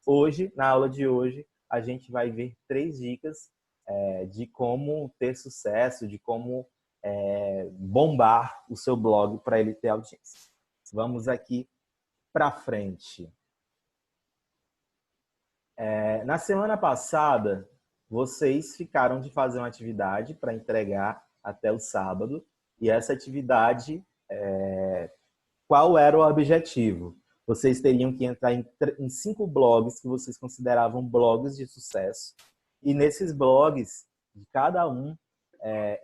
Hoje, na aula de hoje, a gente vai ver 3 dicas de como ter sucesso, de como bombar o seu blog para ele ter audiência. Vamos aqui para frente. Na semana passada, vocês ficaram de fazer uma atividade para entregar até o sábado. E essa atividade, qual era o objetivo? Vocês teriam que entrar em 5 blogs que vocês consideravam blogs de sucesso. E nesses blogs, de cada um,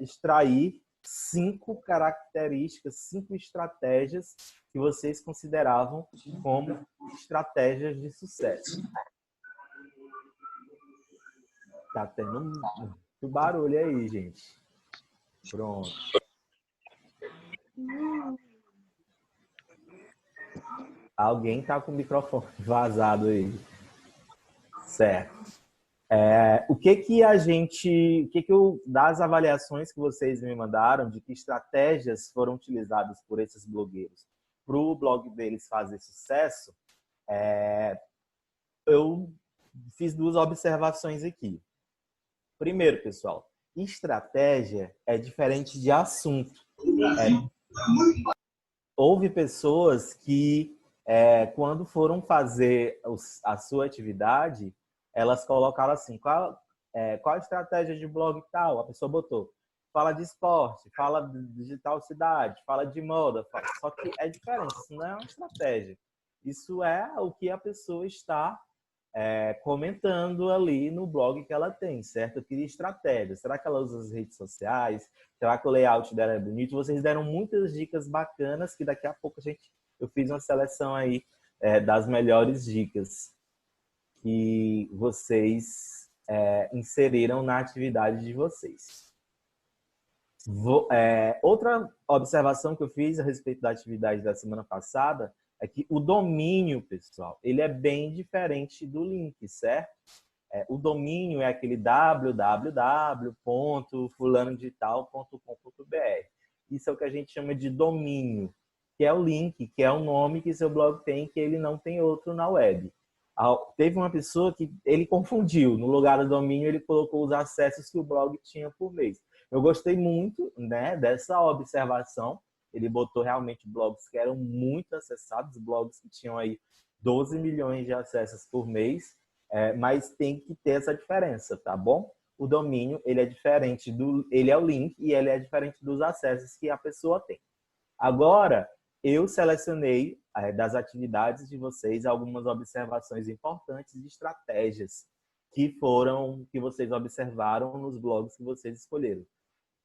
extrair 5 características, 5 estratégias que vocês consideravam como estratégias de sucesso. Tá tendo muito barulho aí, gente. Pronto. Alguém tá com o microfone vazado aí. Certo. Das avaliações que vocês me mandaram, de que estratégias foram utilizadas por esses blogueiros para o blog deles fazer sucesso, eu fiz 2 observações aqui. Primeiro, pessoal, estratégia é diferente de assunto. Houve pessoas que, quando foram fazer a sua atividade, elas colocaram assim, qual a estratégia de blog tal? A pessoa botou, fala de esporte, fala de digital cidade, fala de moda. Só que é diferente, isso não é uma estratégia. Isso é o que a pessoa está comentando ali no blog que ela tem, certo? Eu queria estratégia. Será que ela usa as redes sociais? Será que o layout dela é bonito? Vocês deram muitas dicas bacanas que daqui a pouco eu fiz uma seleção aí das melhores dicas que vocês inseriram na atividade de vocês. Outra observação que eu fiz a respeito da atividade da semana passada é que o domínio, pessoal, ele é bem diferente do link, certo? O domínio é aquele www.fulanodigital.com.br. Isso é o que a gente chama de domínio, que é o link, que é o nome que seu blog tem, que ele não tem outro na web. Teve uma pessoa que ele confundiu. No lugar do domínio, ele colocou os acessos que o blog tinha por mês. Eu gostei muito, né, dessa observação. Ele botou realmente blogs que eram muito acessados, blogs que tinham aí 12 milhões de acessos por mês, mas tem que ter essa diferença, tá bom? O domínio, ele é diferente ele é o link e ele é diferente dos acessos que a pessoa tem. Agora, eu selecionei das atividades de vocês algumas observações importantes de estratégias que vocês observaram nos blogs que vocês escolheram.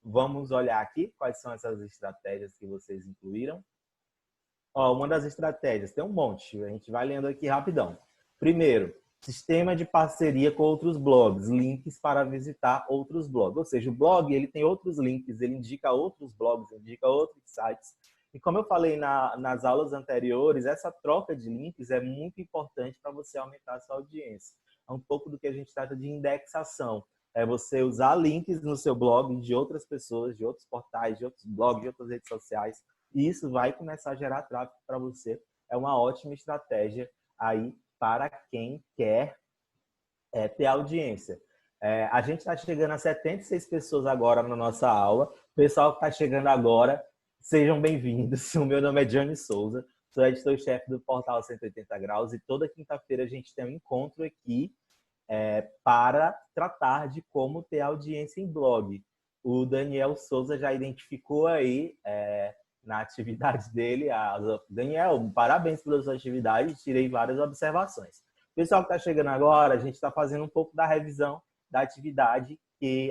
Vamos olhar aqui quais são essas estratégias que vocês incluíram. Uma das estratégias, tem um monte, a gente vai lendo aqui rapidão. Primeiro, sistema de parceria com outros blogs, links para visitar outros blogs. Ou seja, o blog ele tem outros links, ele indica outros blogs, indica outros sites. E como eu falei nas aulas anteriores, essa troca de links é muito importante para você aumentar a sua audiência. É um pouco do que a gente trata de indexação. É você usar links no seu blog de outras pessoas, de outros portais, de outros blogs, de outras redes sociais. E isso vai começar a gerar tráfego para você. É uma ótima estratégia aí para quem quer ter audiência. A gente está chegando a 76 pessoas agora na nossa aula. O pessoal que está chegando agora, sejam bem-vindos. O meu nome é Johnny Souza, sou editor-chefe do Portal 180 Graus e toda quinta-feira a gente tem um encontro aqui para tratar de como ter audiência em blog. O Daniel Souza já identificou aí na atividade dele. Daniel, parabéns pela sua atividade, tirei várias observações. Pessoal que está chegando agora, a gente está fazendo um pouco da revisão da atividade que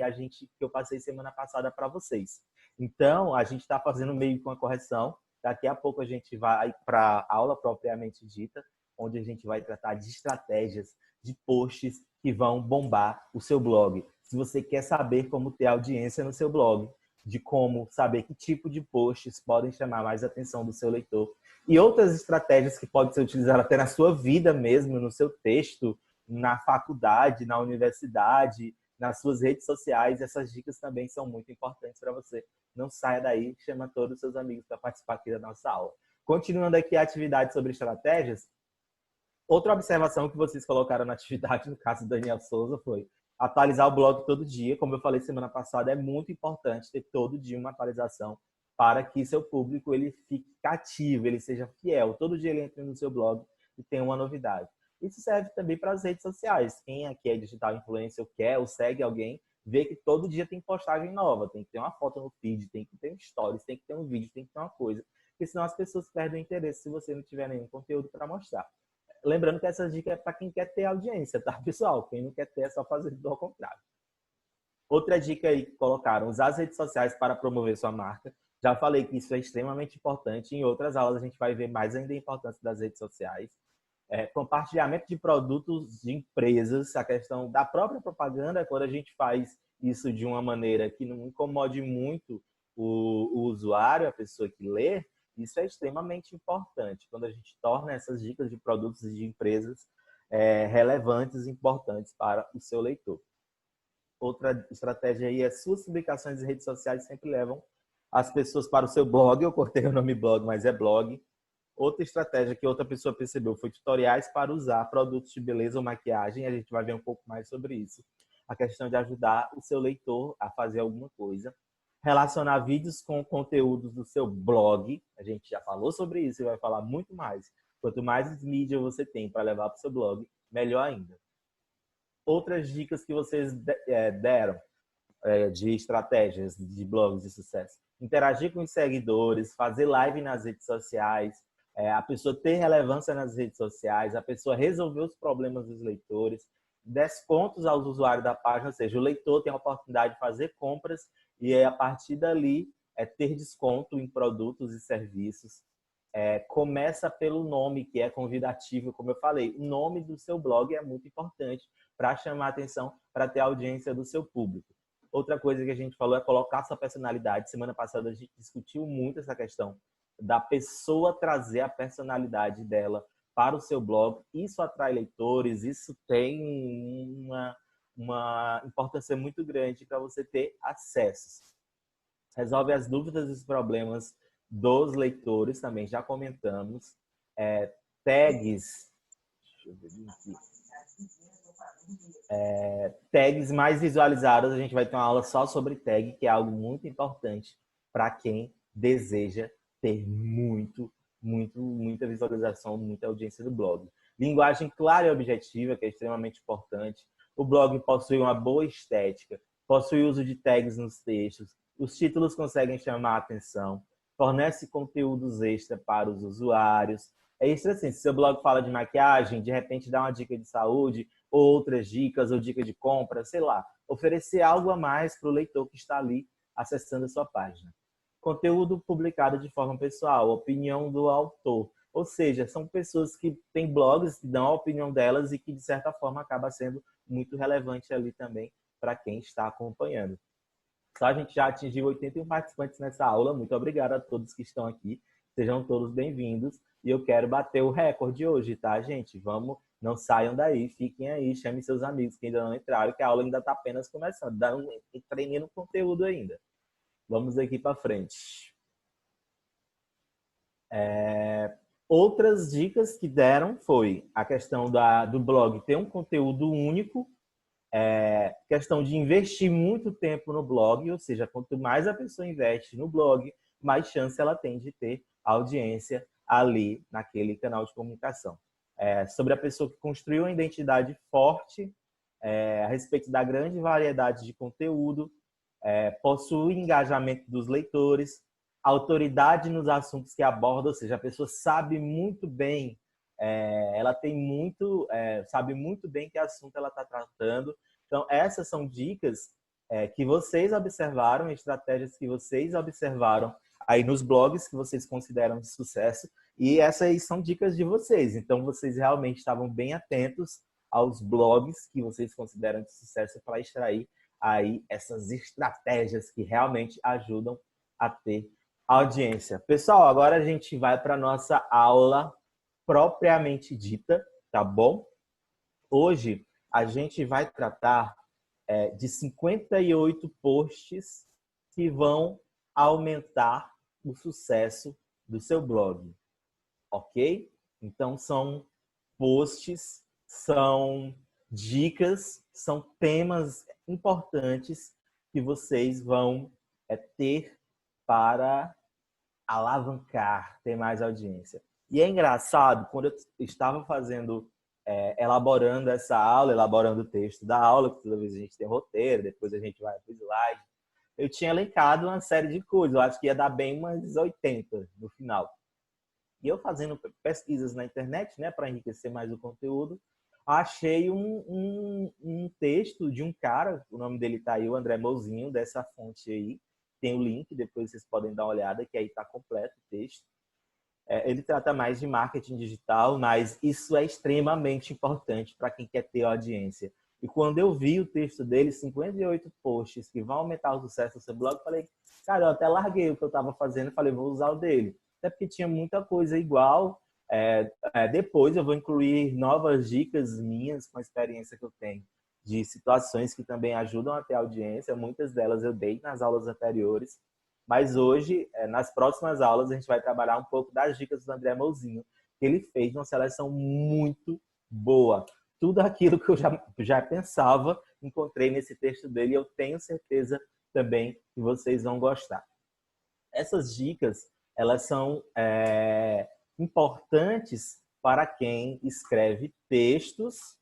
eu passei semana passada para vocês. Então, a gente está fazendo meio com a correção. Daqui a pouco a gente vai para a aula propriamente dita, onde a gente vai tratar de estratégias, de posts que vão bombar o seu blog. Se você quer saber como ter audiência no seu blog, de como saber que tipo de posts podem chamar mais a atenção do seu leitor e outras estratégias que podem ser utilizadas até na sua vida mesmo, no seu texto, na faculdade, na universidade, nas suas redes sociais. Essas dicas também são muito importantes para você. Não saia daí, chama todos os seus amigos para participar aqui da nossa aula. Continuando aqui a atividade sobre estratégias, Outra observação que vocês colocaram na atividade, no caso do Daniel Souza, foi atualizar o blog todo dia. Como eu falei semana passada, é muito importante ter todo dia uma atualização para que seu público ele fique cativo, ele seja fiel. Todo dia ele entra no seu blog e tem uma novidade. Isso serve também para as redes sociais. Quem aqui é digital influencer, quer ou segue alguém, vê que todo dia tem postagem nova, tem que ter uma foto no feed, tem que ter um stories, tem que ter um vídeo, tem que ter uma coisa. Porque senão as pessoas perdem o interesse se você não tiver nenhum conteúdo para mostrar. Lembrando que essa dica é para quem quer ter audiência, tá, pessoal? Quem não quer ter é só fazer do ao contrário. Outra dica aí que colocaram, usar as redes sociais para promover sua marca. Já falei que isso é extremamente importante. Em outras aulas a gente vai ver mais ainda a importância das redes sociais. Compartilhamento de produtos de empresas, a questão da própria propaganda, quando a gente faz isso de uma maneira que não incomode muito o usuário, a pessoa que lê, isso é extremamente importante, quando a gente torna essas dicas de produtos e de empresas relevantes e importantes para o seu leitor. Outra estratégia aí é suas publicações em redes sociais sempre levam as pessoas para o seu blog. Eu cortei o nome blog, mas é blog. Outra estratégia que outra pessoa percebeu foi tutoriais para usar produtos de beleza ou maquiagem. A gente vai ver um pouco mais sobre isso. A questão de ajudar o seu leitor a fazer alguma coisa. Relacionar vídeos com conteúdos do seu blog. A gente já falou sobre isso e vai falar muito mais. Quanto mais mídia você tem para levar para o seu blog, melhor ainda. Outras dicas que vocês deram de estratégias de blogs de sucesso. Interagir com os seguidores, fazer live nas redes sociais, a pessoa ter relevância nas redes sociais, a pessoa resolver os problemas dos leitores, descontos aos usuários da página, ou seja, o leitor tem a oportunidade de fazer compras e a partir dali ter desconto em produtos e serviços. Começa pelo nome, que é convidativo, como eu falei. O nome do seu blog é muito importante para chamar a atenção, para ter a audiência do seu público. Outra coisa que a gente falou é colocar sua personalidade. Semana passada a gente discutiu muito essa questão da pessoa trazer a personalidade dela para o seu blog. Isso atrai leitores, isso tem uma importância muito grande para você ter acessos. Resolve as dúvidas e os problemas dos leitores, também já comentamos. Tags. Deixa eu ver aqui. Tags mais visualizadas, a gente vai ter uma aula só sobre tag, que é algo muito importante para quem deseja ter muita visualização, muita audiência do blog. Linguagem clara e objetiva, que é extremamente importante. O blog possui uma boa estética, possui uso de tags nos textos, os títulos conseguem chamar a atenção, fornece conteúdos extra para os usuários. É isso assim, se seu blog fala de maquiagem, de repente dá uma dica de saúde, outras dicas ou dica de compra, sei lá, oferecer algo a mais para o leitor que está ali acessando a sua página. Conteúdo publicado de forma pessoal, opinião do autor. Ou seja, são pessoas que têm blogs, que dão a opinião delas e que, de certa forma, acaba sendo muito relevante ali também para quem está acompanhando. Só a gente já atingiu 81 participantes nessa aula. Muito obrigado a todos que estão aqui. Sejam todos bem-vindos. E eu quero bater o recorde hoje, tá, gente? Vamos, não saiam daí, fiquem aí, chamem seus amigos que ainda não entraram, que a aula ainda está apenas começando. Dá um treininho no conteúdo ainda. Vamos aqui para frente. Outras dicas que deram foi a questão do blog ter um conteúdo único, questão de investir muito tempo no blog, ou seja, quanto mais a pessoa investe no blog, mais chance ela tem de ter audiência ali naquele canal de comunicação. Sobre a pessoa que construiu uma identidade forte a respeito da grande variedade de conteúdo, possui engajamento dos leitores, autoridade nos assuntos que aborda, ou seja, a pessoa sabe muito bem, ela tem sabe muito bem que assunto ela está tratando. Então, essas são dicas que vocês observaram, estratégias que vocês observaram aí nos blogs que vocês consideram de sucesso, e essas aí são dicas de vocês. Então, vocês realmente estavam bem atentos aos blogs que vocês consideram de sucesso para extrair aí essas estratégias que realmente ajudam a ter audiência. Pessoal, agora a gente vai para a nossa aula propriamente dita, tá bom? Hoje a gente vai tratar de 58 posts que vão aumentar o sucesso do seu blog, ok? Então são posts, são dicas, são temas importantes que vocês vão ter para alavancar, ter mais audiência. E é engraçado, quando eu estava fazendo, elaborando essa aula, elaborando o texto da aula, que toda vez a gente tem roteiro, depois a gente vai para o slide, eu tinha elencado uma série de coisas, eu acho que ia dar bem umas 80 no final. E eu fazendo pesquisas na internet, né, para enriquecer mais o conteúdo, achei um texto de um cara, o nome dele tá aí, o André Mozinho, dessa fonte aí. Tem o link, depois vocês podem dar uma olhada, que aí tá completo o texto. Ele trata mais de marketing digital, mas isso é extremamente importante para quem quer ter audiência. E quando eu vi o texto dele, 58 posts que vão aumentar o sucesso do seu blog, eu falei, cara, eu até larguei o que eu estava fazendo e falei, vou usar o dele. Até porque tinha muita coisa igual. Depois eu vou incluir novas dicas minhas com a experiência que eu tenho de situações que também ajudam a ter audiência. Muitas delas eu dei nas aulas anteriores. Mas hoje, nas próximas aulas, a gente vai trabalhar um pouco das dicas do André Mozinho, que ele fez uma seleção muito boa. Tudo aquilo que eu já pensava, encontrei nesse texto dele e eu tenho certeza também que vocês vão gostar. Essas dicas, elas são importantes para quem escreve textos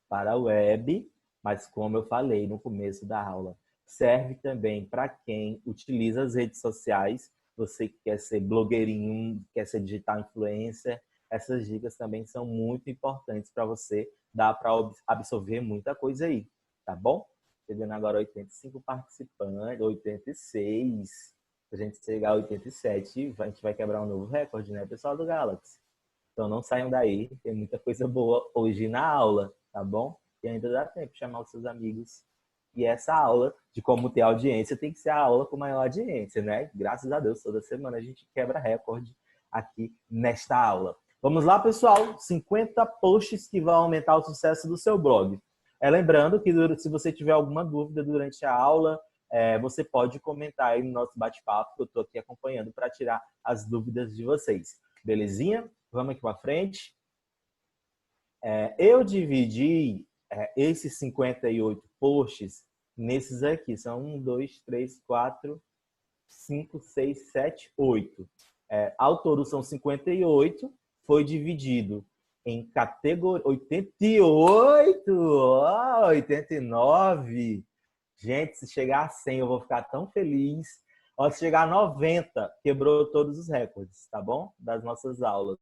para a web, mas como eu falei no começo da aula, serve também para quem utiliza as redes sociais. Você que quer ser blogueirinho, quer ser digital influencer, essas dicas também são muito importantes para você. Dá para absorver muita coisa aí, tá bom? Chegando agora 85 participantes, 86. Se a gente chegar a 87, a gente vai quebrar um novo recorde, né, pessoal do Galaxy? Então não saiam daí, tem muita coisa boa hoje na aula, tá bom? E ainda dá tempo de chamar os seus amigos. E essa aula de como ter audiência tem que ser a aula com maior audiência, né? Graças a Deus, toda semana a gente quebra recorde aqui nesta aula. Vamos lá, pessoal? 50 posts que vão aumentar o sucesso do seu blog. Lembrando que se você tiver alguma dúvida durante a aula, você pode comentar aí no nosso bate-papo, que eu estou aqui acompanhando para tirar as dúvidas de vocês. Belezinha? Vamos aqui para frente. Eu dividi esses 58 posts nesses aqui. São 1, 2, 3, 4, 5, 6, 7, 8. Ao todo são 58. Foi dividido em categoria 88, 89. Gente, se chegar a 100 eu vou ficar tão feliz. Se chegar a 90, quebrou todos os recordes, tá bom? Das nossas aulas.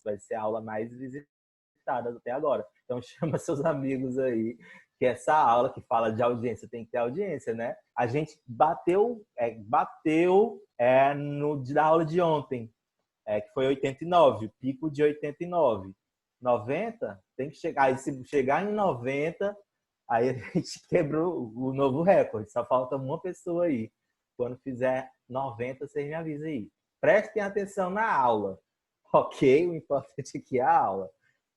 Vai ser a aula mais visitada até agora. Então chama seus amigos aí, que essa aula que fala de audiência tem que ter audiência, né? A gente bateu na aula de ontem, que foi 89, o pico de 89. 90 tem que chegar. Aí se chegar em 90, aí a gente quebrou o novo recorde. Só falta uma pessoa aí. Quando fizer 90, vocês me avisam aí. Prestem atenção na aula. Ok? O importante aqui é a aula.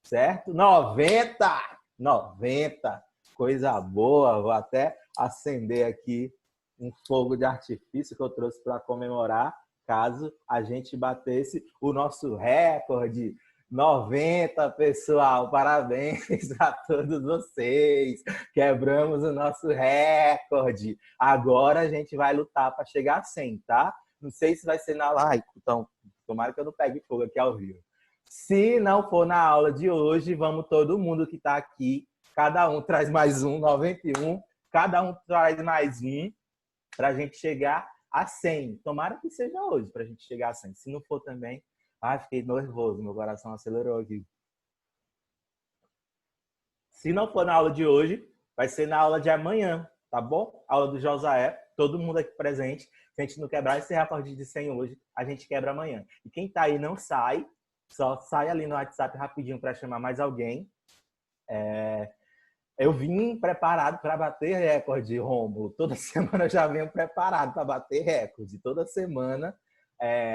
Certo? 90! 90! Coisa boa. Vou até acender aqui um fogo de artifício que eu trouxe para comemorar, caso a gente batesse o nosso recorde. 90, pessoal, parabéns a todos vocês. Quebramos o nosso recorde. Agora a gente vai lutar para chegar a 100, tá? Não sei se vai ser na live, então tomara que eu não pegue fogo aqui ao vivo. Se não for na aula de hoje, vamos todo mundo que está aqui, cada um traz mais um, 91, cada um traz mais um, para a gente chegar a 100. Tomara que seja hoje, para a gente chegar a 100. Se não for também, fiquei nervoso, meu coração acelerou aqui. Se não for na aula de hoje, vai ser na aula de amanhã, tá bom? Aula do Josaé, todo mundo aqui presente. Se a gente não quebrar esse recorde de 100 hoje, a gente quebra amanhã. E quem tá aí não sai, só sai ali no WhatsApp rapidinho para chamar mais alguém. Eu vim preparado para bater recorde, Rômulo. Toda semana eu já venho preparado para bater recorde. Toda semana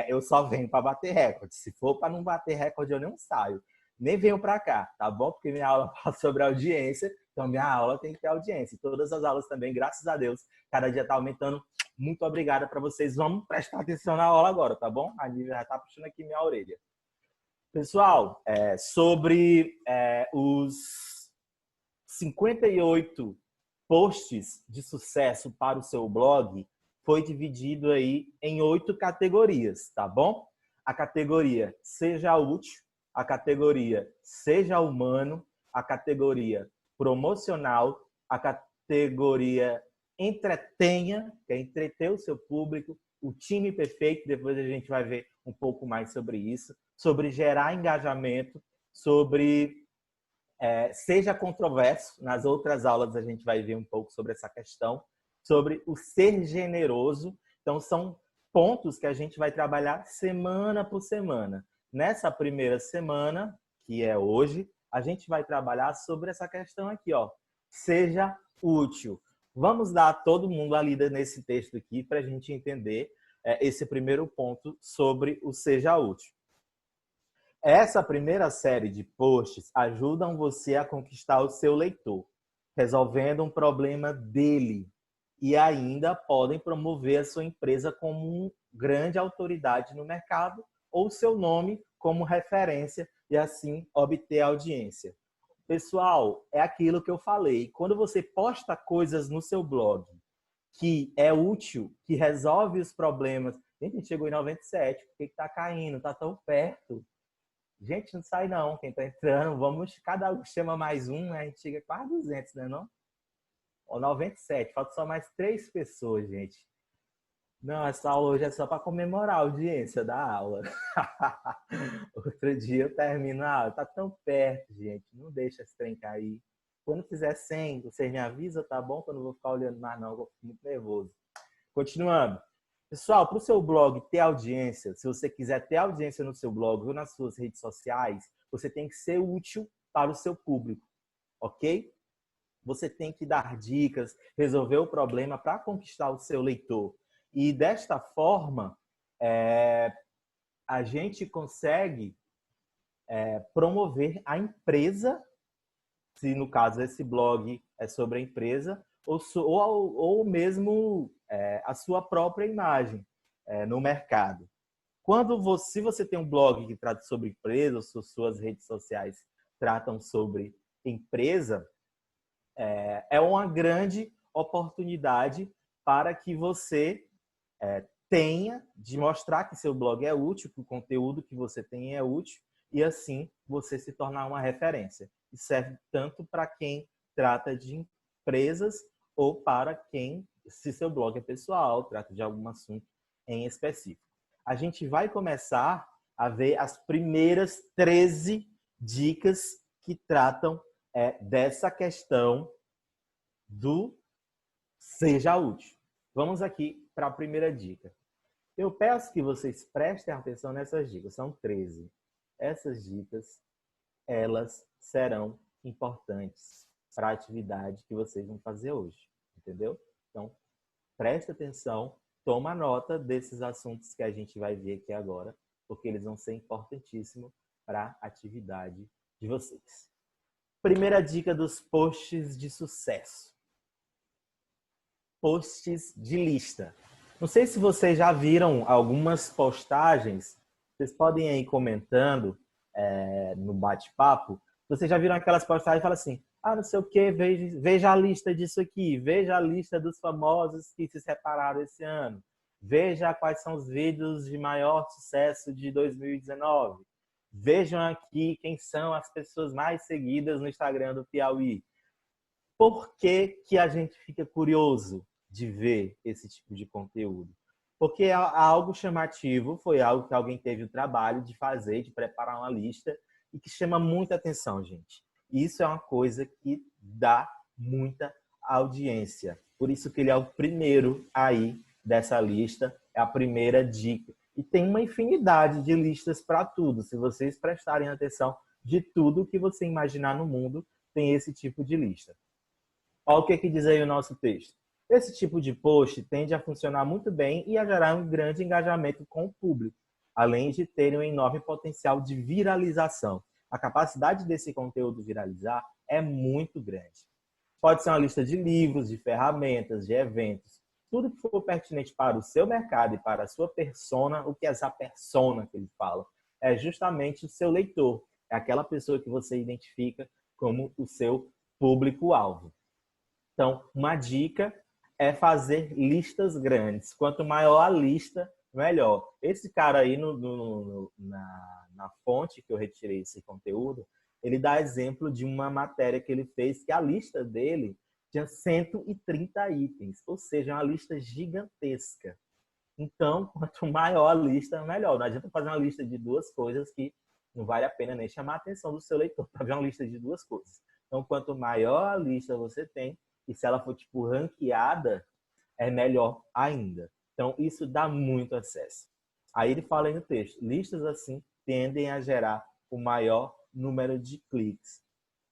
eu só venho para bater recorde. Se for para não bater recorde, eu não saio. Nem venho para cá, tá bom? Porque minha aula fala sobre audiência, então minha aula tem que ter audiência. Todas as aulas também, graças a Deus, cada dia está aumentando. Muito obrigada para vocês. Vamos prestar atenção na aula agora, tá bom? A Nívia já está puxando aqui minha orelha. Pessoal, sobre os 58 posts de sucesso para o seu blog, foi dividido aí em 8 categorias, tá bom? A categoria Seja Útil, a categoria Seja Humano, a categoria Promocional, a categoria Entretenha, que é entreter o seu público, o time perfeito, depois a gente vai ver um pouco mais sobre isso, sobre gerar engajamento, sobre seja controverso. Nas outras aulas a gente vai ver um pouco sobre essa questão, sobre o ser generoso. Então, são pontos que a gente vai trabalhar semana por semana. Nessa primeira semana, que é hoje, a gente vai trabalhar sobre essa questão aqui, ó. Seja útil. Vamos dar a todo mundo a lida nesse texto aqui para a gente entender esse primeiro ponto sobre o seja útil. Essa primeira série de posts ajudam você a conquistar o seu leitor, resolvendo um problema dele, e ainda podem promover a sua empresa como uma grande autoridade no mercado ou seu nome como referência e assim obter audiência. Pessoal, é aquilo que eu falei. Quando você posta coisas no seu blog que é útil, que resolve os problemas. Gente, a gente chegou em 97, por que está caindo? Está tão perto. Gente, não sai não. Quem está entrando, vamos, cada um chama mais um, né? A gente chega quase 200, né não? Ó, 97, falta só mais 3 pessoas, gente. Não, essa aula hoje é só para comemorar a audiência da aula. Outro dia eu termino a aula. Tá tão perto, gente. Não deixa esse trem cair. Quando fizer 100, vocês me avisam, tá bom? Que eu não vou ficar olhando mais, não. Eu vou ficar muito nervoso. Continuando. Pessoal, para o seu blog ter audiência, se você quiser ter audiência no seu blog ou nas suas redes sociais, você tem que ser útil para o seu público, ok? Você tem que dar dicas, resolver o problema para conquistar o seu leitor. E desta forma, a gente consegue promover a empresa, se no caso esse blog é sobre a empresa, ou mesmo a sua própria imagem no mercado. Se você tem um blog que trata sobre empresa, ou suas redes sociais tratam sobre empresa, é uma grande oportunidade para que você tenha de mostrar que seu blog é útil, que o conteúdo que você tem é útil, e assim você se tornar uma referência. E serve tanto para quem trata de empresas ou para quem, se seu blog é pessoal, trata de algum assunto em específico. A gente vai começar a ver as primeiras 13 dicas que tratam dessa questão do seja útil. Vamos aqui para a primeira dica. Eu peço que vocês prestem atenção nessas dicas, são 13. Essas dicas, elas serão importantes para a atividade que vocês vão fazer hoje, entendeu? Então, preste atenção, toma nota desses assuntos que a gente vai ver aqui agora, porque eles vão ser importantíssimos para a atividade de vocês. Primeira dica dos posts de sucesso. Posts de lista. Não sei se vocês já viram algumas postagens, vocês podem ir comentando no bate-papo, vocês já viram aquelas postagens e falam assim, não sei o que, veja a lista disso aqui, veja a lista dos famosos que se separaram esse ano, veja quais são os vídeos de maior sucesso de 2019, vejam aqui quem são as pessoas mais seguidas no Instagram do Piauí. Por que que a gente fica curioso de ver esse tipo de conteúdo? Porque é algo chamativo, foi algo que alguém teve o trabalho de fazer, de preparar uma lista e que chama muita atenção, gente. Isso é uma coisa que dá muita audiência. Por isso que ele é o primeiro aí dessa lista, é a primeira dica. E tem uma infinidade de listas para tudo. Se vocês prestarem atenção, de tudo que você imaginar no mundo, tem esse tipo de lista. Olha o que diz aí o nosso texto. Esse tipo de post tende a funcionar muito bem e a gerar um grande engajamento com o público, além de ter um enorme potencial de viralização. A capacidade desse conteúdo viralizar é muito grande. Pode ser uma lista de livros, de ferramentas, de eventos, tudo que for pertinente para o seu mercado e para a sua persona, o que é essa persona que ele fala, é justamente o seu leitor. É aquela pessoa que você identifica como o seu público-alvo. Então, uma dica é fazer listas grandes. Quanto maior a lista, melhor. Esse cara aí na fonte que eu retirei esse conteúdo, ele dá exemplo de uma matéria que ele fez, que a lista dele tinha 130 itens, ou seja, uma lista gigantesca. Então, quanto maior a lista, melhor. Não adianta fazer uma lista de duas coisas que não vale a pena nem chamar a atenção do seu leitor para ver uma lista de duas coisas. Então, quanto maior a lista você tem, e se ela for tipo ranqueada, é melhor ainda. Então, isso dá muito acesso. Aí ele fala aí no texto, listas assim tendem a gerar o maior número de cliques.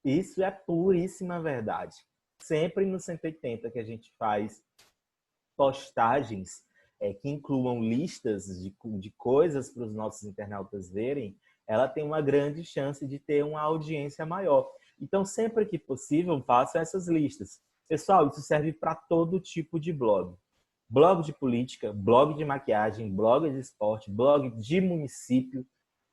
Isso é puríssima verdade. Sempre no 180 que a gente faz postagens que incluam listas de coisas para os nossos internautas verem, ela tem uma grande chance de ter uma audiência maior. Então, sempre que possível, façam essas listas. Pessoal, isso serve para todo tipo de blog. Blog de política, blog de maquiagem, blog de esporte, blog de município.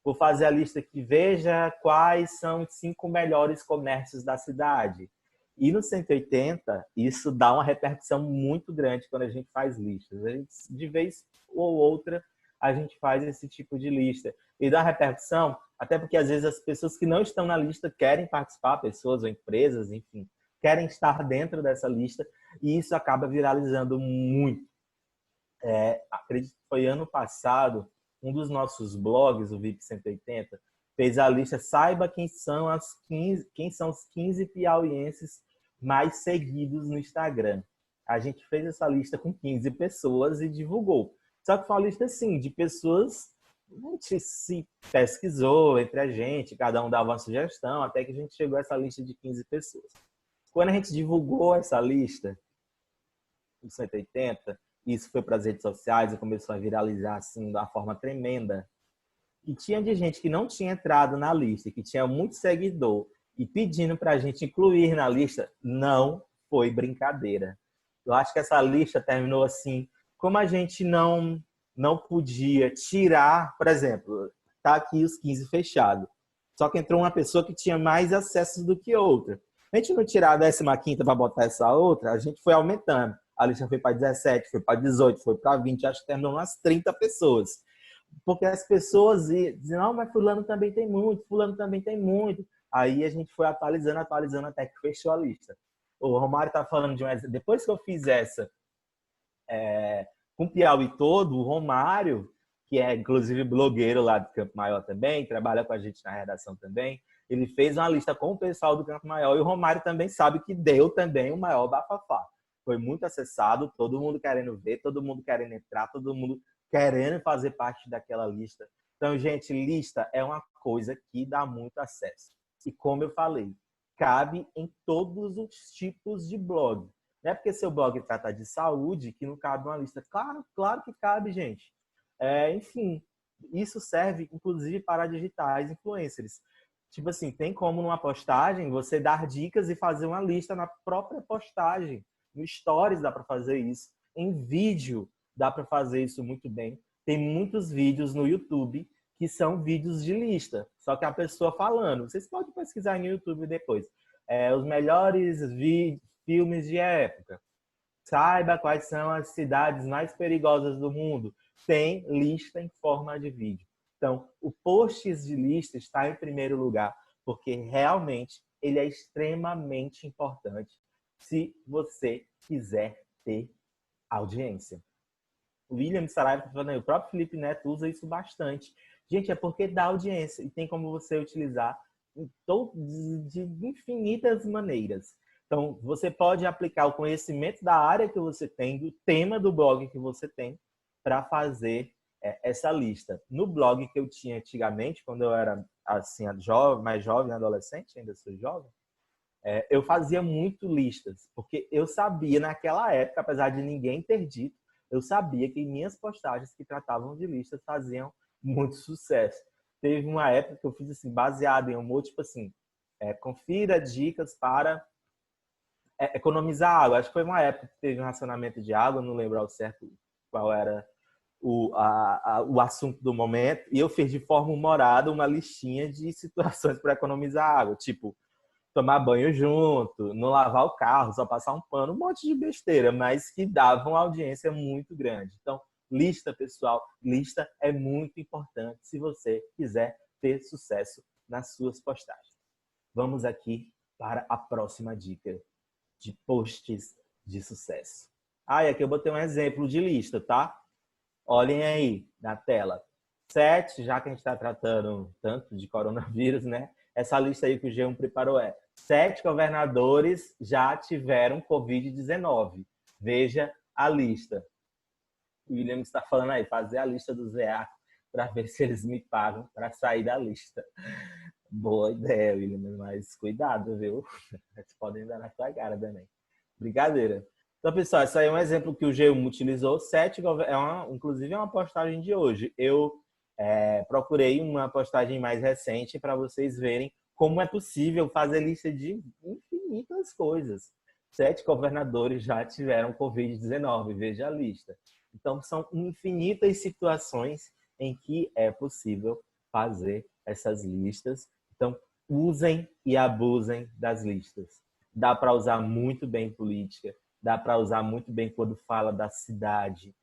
Vou fazer a lista aqui, veja quais são os 5 melhores comércios da cidade. E no 180, isso dá uma repercussão muito grande quando a gente faz listas. A gente, de vez ou outra, a gente faz esse tipo de lista. E dá repercussão, até porque às vezes as pessoas que não estão na lista querem participar, pessoas ou empresas, enfim, querem estar dentro dessa lista, e isso acaba viralizando muito. Acredito que foi ano passado, um dos nossos blogs, o VIP 180, fez a lista, saiba quem são os 15 piauienses mais seguidos no Instagram. A gente fez essa lista com 15 pessoas e divulgou. Só que foi uma lista, assim, de pessoas, a gente se pesquisou entre a gente, cada um dava uma sugestão, até que a gente chegou a essa lista de 15 pessoas. Quando a gente divulgou essa lista, do 180, isso foi para as redes sociais e começou a viralizar assim, de uma forma tremenda. E tinha de gente que não tinha entrado na lista, que tinha muito seguidor, e pedindo para a gente incluir na lista, não foi brincadeira. Eu acho que essa lista terminou assim, como a gente não podia tirar, por exemplo, tá aqui os 15 fechados, só que entrou uma pessoa que tinha mais acessos do que outra. A gente não tirar a 15ª para botar essa outra, a gente foi aumentando. A lista foi para 17, foi para 18, foi para 20, acho que terminou umas 30 pessoas. Porque as pessoas diziam, não, mas fulano também tem muito, fulano também tem muito. Aí a gente foi atualizando até que fechou a lista. O Romário está falando de um exemplo. Depois que eu fiz essa com o Piauí todo, o Romário, que é inclusive blogueiro lá do Campo Maior também, trabalha com a gente na redação também, ele fez uma lista com o pessoal do Campo Maior e o Romário também sabe que deu também o maior bafafá. Foi muito acessado, todo mundo querendo ver, todo mundo querendo entrar, todo mundo querendo fazer parte daquela lista. Então, gente, lista é uma coisa que dá muito acesso. E como eu falei, cabe em todos os tipos de blog. Não é porque seu blog trata de saúde que não cabe uma lista. Claro que cabe, gente. Enfim, isso serve, inclusive, para digitais influencers. Tipo assim, tem como numa postagem você dar dicas e fazer uma lista na própria postagem. No Stories dá para fazer isso. Em vídeo dá para fazer isso muito bem. Tem muitos vídeos no YouTube que são vídeos de lista. Só que a pessoa falando. Vocês podem pesquisar no YouTube depois. Os melhores filmes de época. Saiba quais são as cidades mais perigosas do mundo. Tem lista em forma de vídeo. Então, o posts de lista está em primeiro lugar, porque realmente ele é extremamente importante se você quiser ter audiência. O William Saraiva está falando, o próprio Felipe Neto usa isso bastante. Gente, é porque dá audiência e tem como você utilizar de infinitas maneiras. Então, você pode aplicar o conhecimento da área que você tem, do tema do blog que você tem, para fazer essa lista. No blog que eu tinha antigamente, quando eu era assim, mais jovem, adolescente, ainda sou jovem, eu fazia muito listas, porque eu sabia naquela época, apesar de ninguém ter dito, eu sabia que minhas postagens que tratavam de listas faziam muito sucesso. Teve uma época que eu fiz assim, baseado em humor, tipo assim, confira dicas para economizar água. Acho que foi uma época que teve um racionamento de água, não lembro ao certo qual era o assunto do momento, e eu fiz de forma humorada uma listinha de situações para economizar água, tipo tomar banho junto, não lavar o carro, só passar um pano, um monte de besteira, mas que davam audiência muito grande. Então, lista, pessoal, lista é muito importante se você quiser ter sucesso nas suas postagens. Vamos aqui para a próxima dica de posts de sucesso. E aqui eu botei um exemplo de lista, tá? Olhem aí na tela. 7, já que a gente está tratando tanto de coronavírus, né? Essa lista aí que o G1 preparou 7 governadores já tiveram Covid-19. Veja a lista. O William está falando aí, fazer a lista dos EA para ver se eles me pagam para sair da lista. Boa ideia, William, mas cuidado, viu? Eles podem dar na tua cara também. Brincadeira. Então, pessoal, isso aí é um exemplo que o G1 utilizou. Inclusive, é uma postagem de hoje. Eu procurei uma postagem mais recente para vocês verem como é possível fazer lista de infinitas coisas. 7 governadores já tiveram Covid-19, veja a lista. Então, são infinitas situações em que é possível fazer essas listas. Então, usem e abusem das listas. Dá para usar muito bem política, dá para usar muito bem quando fala da cidade.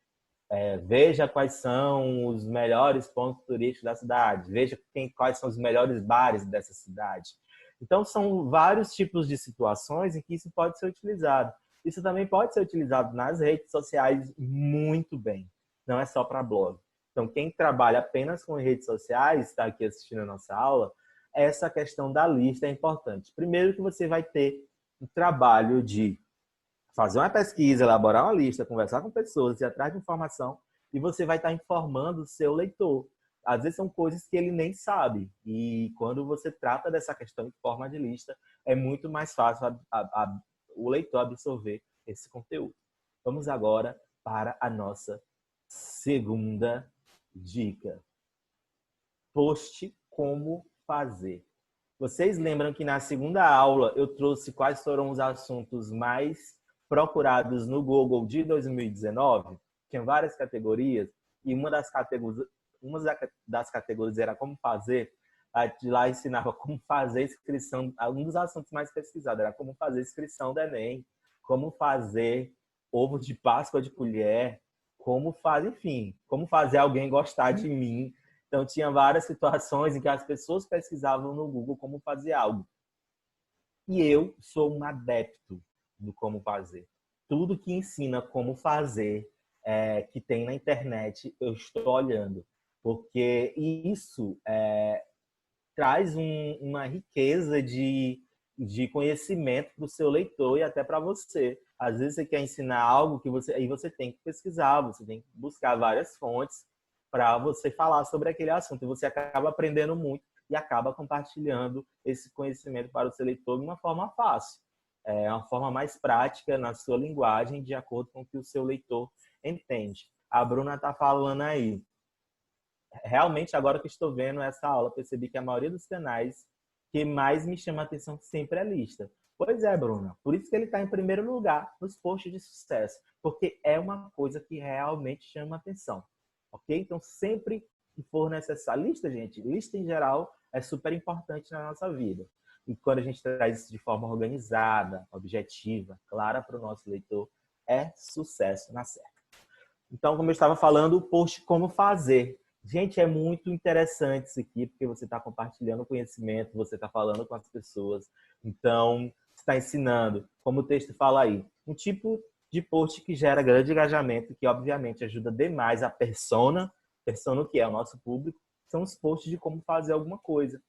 Veja quais são os melhores pontos turísticos da cidade, veja quais são os melhores bares dessa cidade. Então, são vários tipos de situações em que isso pode ser utilizado. Isso também pode ser utilizado nas redes sociais muito bem, não é só para blog. Então, quem trabalha apenas com redes sociais, está aqui assistindo a nossa aula, essa questão da lista é importante. Primeiro que você vai ter o trabalho de fazer uma pesquisa, elaborar uma lista, conversar com pessoas, ir atrás de informação, e você vai estar informando o seu leitor. Às vezes são coisas que ele nem sabe. E quando você trata dessa questão em forma de lista, é muito mais fácil o leitor absorver esse conteúdo. Vamos agora para a nossa segunda dica. Post como fazer. Vocês lembram que na segunda aula eu trouxe quais foram os assuntos mais procurados no Google de 2019? Tinha várias categorias e uma das categorias era como fazer. De lá ensinava como fazer inscrição. Um dos assuntos mais pesquisados era como fazer inscrição do Enem, como fazer ovo de Páscoa de colher, como fazer alguém gostar de mim. Então, tinha várias situações em que as pessoas pesquisavam no Google como fazer algo. E eu sou um adepto do como fazer. Tudo que ensina como fazer, que tem na internet, eu estou olhando. Porque isso traz uma riqueza de conhecimento para o seu leitor e até para você. Às vezes você quer ensinar algo que aí você tem que pesquisar, você tem que buscar várias fontes para você falar sobre aquele assunto. E você acaba aprendendo muito e acaba compartilhando esse conhecimento para o seu leitor de uma forma fácil. Uma forma mais prática na sua linguagem, de acordo com o que o seu leitor entende. A Bruna está falando aí. Realmente, agora que estou vendo essa aula, percebi que a maioria dos canais que mais me chama a atenção sempre é lista. Pois é, Bruna. Por isso que ele está em primeiro lugar nos posts de sucesso. Porque é uma coisa que realmente chama a atenção. Ok? Então, sempre que for necessário. Lista, gente, lista em geral é super importante na nossa vida. E quando a gente traz isso de forma organizada, objetiva, clara para o nosso leitor, é sucesso na certa. Então, como eu estava falando, o post como fazer. Gente, é muito interessante isso aqui, porque você está compartilhando conhecimento, você está falando com as pessoas. Então, você está ensinando, como o texto fala aí, um tipo de post que gera grande engajamento, que obviamente ajuda demais a persona que é o nosso público, são os posts de como fazer alguma coisa.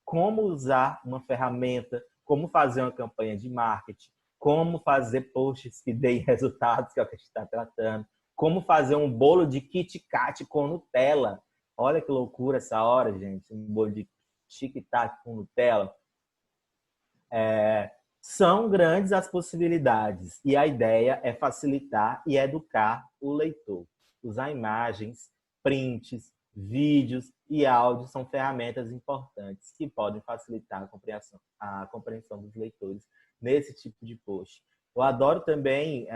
Como usar uma ferramenta, como fazer uma campanha de marketing, como fazer posts que deem resultados, que é o que a gente está tratando, como fazer um bolo de Kit Kat com Nutella. Olha que loucura essa hora, gente. Um bolo de Kit Kat com Nutella. São grandes as possibilidades e a ideia é facilitar e educar o leitor. Usar imagens, prints, vídeos e áudios são ferramentas importantes que podem facilitar a compreensão dos leitores nesse tipo de post. Eu adoro também,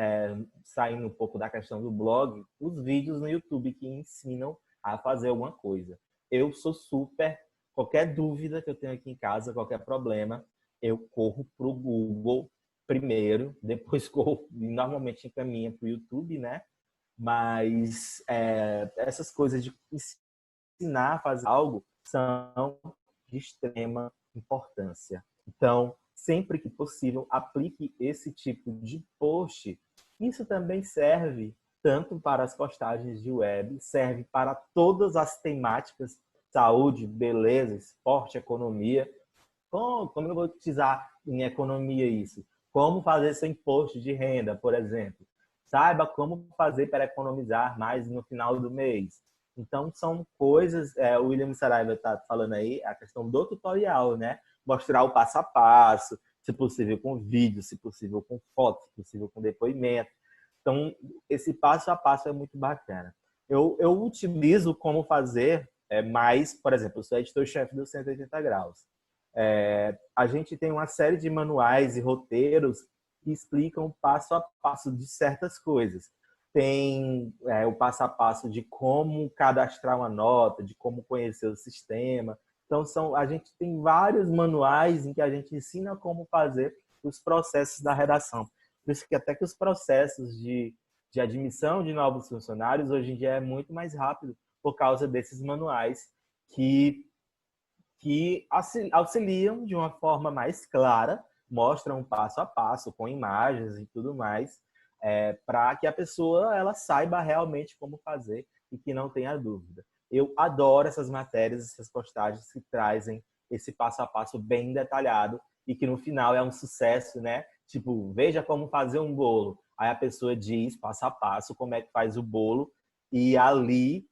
saindo um pouco da questão do blog, os vídeos no YouTube que ensinam a fazer alguma coisa. Eu sou super, qualquer dúvida que eu tenho aqui em casa, qualquer problema, eu corro para o Google primeiro, depois corro, normalmente encaminha para o YouTube, né? Mas essas coisas de ensinar a fazer algo são de extrema importância. Então, sempre que possível, aplique esse tipo de post. Isso também serve tanto para as postagens de web, serve para todas as temáticas: saúde, beleza, esporte, economia. Como eu vou utilizar em economia isso? Como fazer seu imposto de renda, por exemplo. Saiba como fazer para economizar mais no final do mês. Então, são coisas... o William Saraiva está falando aí, a questão do tutorial, né? Mostrar o passo a passo, se possível com vídeo, se possível com foto, se possível com depoimento. Então, esse passo a passo é muito bacana. Eu utilizo como fazer mais, por exemplo, eu sou editor-chefe do 180 Graus. A gente tem uma série de manuais e roteiros que explicam passo a passo de certas coisas. Tem o passo a passo de como cadastrar uma nota, de como conhecer o sistema. Então, a gente tem vários manuais em que a gente ensina como fazer os processos da redação. Por isso que até que os processos de admissão de novos funcionários hoje em dia é muito mais rápido por causa desses manuais que auxiliam de uma forma mais clara, mostram passo a passo, com imagens e tudo mais, para que a pessoa ela saiba realmente como fazer e que não tenha dúvida. Eu adoro essas matérias, essas postagens que trazem esse passo a passo bem detalhado e que no final é um sucesso, né? Tipo, veja como fazer um bolo. Aí a pessoa diz passo a passo como é que faz o bolo e ali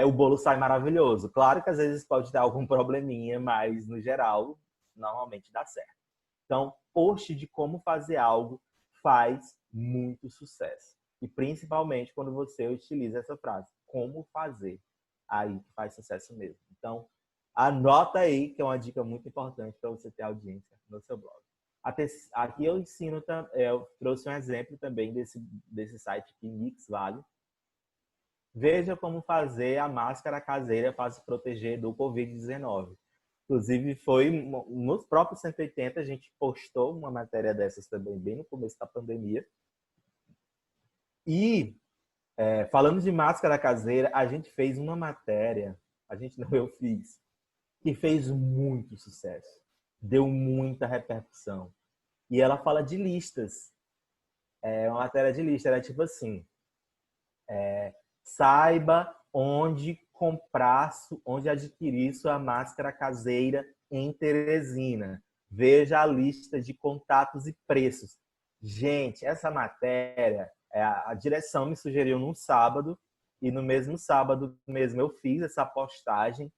o bolo sai maravilhoso. Claro que às vezes pode dar algum probleminha, mas no geral, normalmente dá certo. Então, post de como fazer algo faz muito sucesso. E principalmente quando você utiliza essa frase, como fazer, aí que faz sucesso mesmo. Então, anota aí, que é uma dica muito importante para você ter audiência no seu blog. Aqui eu ensino, eu trouxe um exemplo também desse site aqui, Mix Vale. Veja como fazer a máscara caseira para se proteger do Covid-19. Inclusive, foi nos próprios 180, a gente postou uma matéria dessas também, bem no começo da pandemia. E, falando de máscara caseira, a gente fez uma matéria, eu fiz, que fez muito sucesso. Deu muita repercussão. E ela fala de listas. É uma matéria de lista, era tipo assim... Saiba onde comprar, onde adquirir sua máscara caseira em Teresina. Veja a lista de contatos e preços. Gente, essa matéria, a direção me sugeriu num sábado, e no mesmo sábado mesmo eu fiz essa postagem.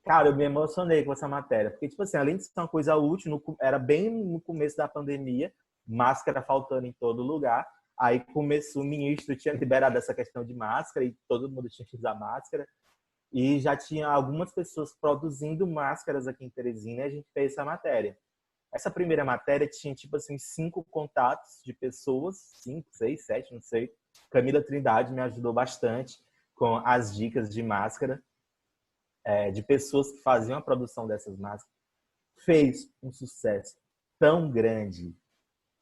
Cara, eu me emocionei com essa matéria, porque, tipo assim, além de ser uma coisa útil, era bem no começo da pandemia, máscara faltando em todo lugar. Aí começou, o ministro tinha liberado essa questão de máscara e todo mundo tinha que usar máscara. E já tinha algumas pessoas produzindo máscaras aqui em Teresina e a gente fez essa matéria. Essa primeira matéria tinha, tipo assim, 5 contatos de pessoas, 5, 6, 7, não sei. Camila Trindade me ajudou bastante com as dicas de máscara, de pessoas que faziam a produção dessas máscaras. Fez um sucesso tão grande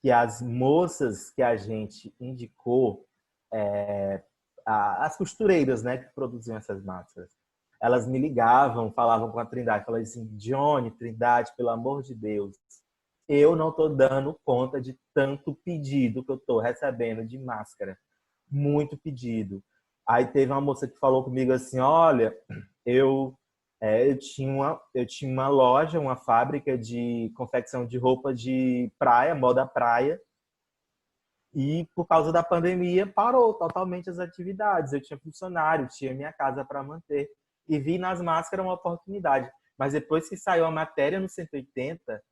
que as moças que a gente indicou, as costureiras, né, que produziam essas máscaras, elas me ligavam, falavam com a Trindade, falavam assim: Johnny, Trindade, pelo amor de Deus, eu não estou dando conta de tanto pedido que eu estou recebendo de máscara. Muito pedido. Aí teve uma moça que falou comigo assim: olha, eu tinha uma loja, uma fábrica de confecção de roupa de praia, moda praia, e por causa da pandemia parou totalmente as atividades. Eu tinha funcionário, tinha minha casa para manter, e vi nas máscaras uma oportunidade. Mas depois que saiu a matéria no 180,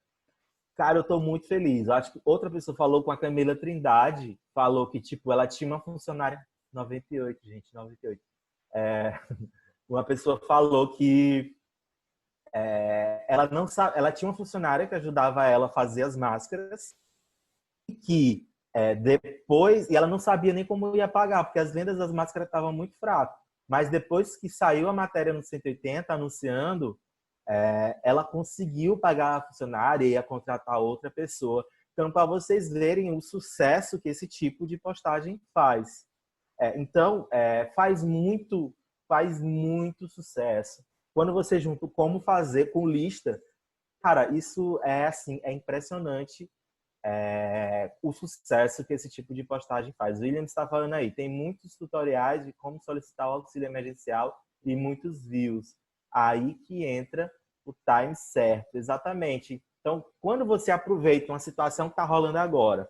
cara, eu tô muito feliz. Eu acho que outra pessoa falou com a Camila Trindade, falou que, tipo, ela tinha uma funcionária... 98, gente, 98. Uma pessoa falou que ela não sabe, ela tinha uma funcionária que ajudava ela a fazer as máscaras e que Depois, e ela não sabia nem como ia pagar, porque as vendas das máscaras estavam muito fracas. Mas depois que saiu a matéria no 180 anunciando, ela conseguiu pagar a funcionária e ia contratar outra pessoa. Então, para vocês verem o sucesso que esse tipo de postagem faz. Então, faz muito sucesso. Quando você junta o como fazer com lista, cara, isso assim, é impressionante o sucesso que esse tipo de postagem faz. O William está falando aí, tem muitos tutoriais de como solicitar o auxílio emergencial e muitos views. Aí que entra o time certo, exatamente. Então, quando você aproveita uma situação que está rolando agora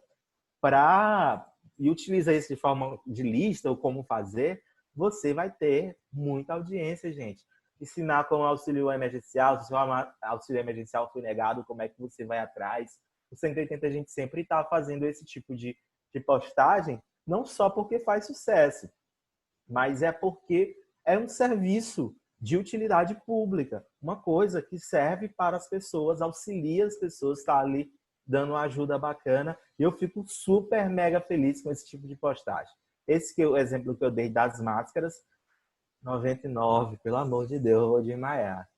e utiliza isso de forma de lista ou como fazer, você vai ter muita audiência, gente. Ensinar como auxílio emergencial, se o auxílio emergencial foi negado, como é que você vai atrás. O 180 a gente sempre está fazendo esse tipo de postagem, não só porque faz sucesso, mas é porque é um serviço de utilidade pública, uma coisa que serve para as pessoas, auxilia as pessoas, está ali dando uma ajuda bacana, e eu fico super mega feliz com esse tipo de postagem. Esse que é o exemplo que eu dei das máscaras, 99, pelo amor de Deus, eu vou desmaiar.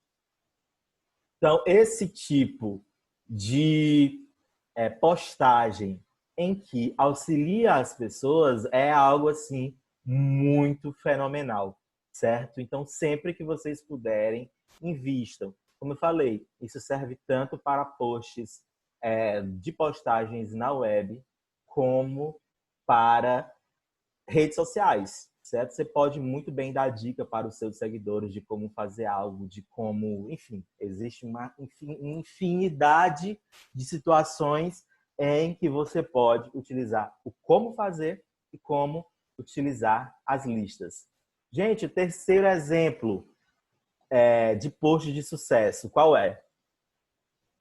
Então, esse tipo de postagem em que auxilia as pessoas é algo assim muito fenomenal, certo? Então, sempre que vocês puderem, invistam. Como eu falei, isso serve tanto para posts de postagens na web, como para redes sociais, certo? Você pode muito bem dar dica para os seus seguidores de como fazer algo, de como, enfim, existe uma infinidade de situações em que você pode utilizar o como fazer e como utilizar as listas. Gente, o terceiro exemplo de post de sucesso, qual é?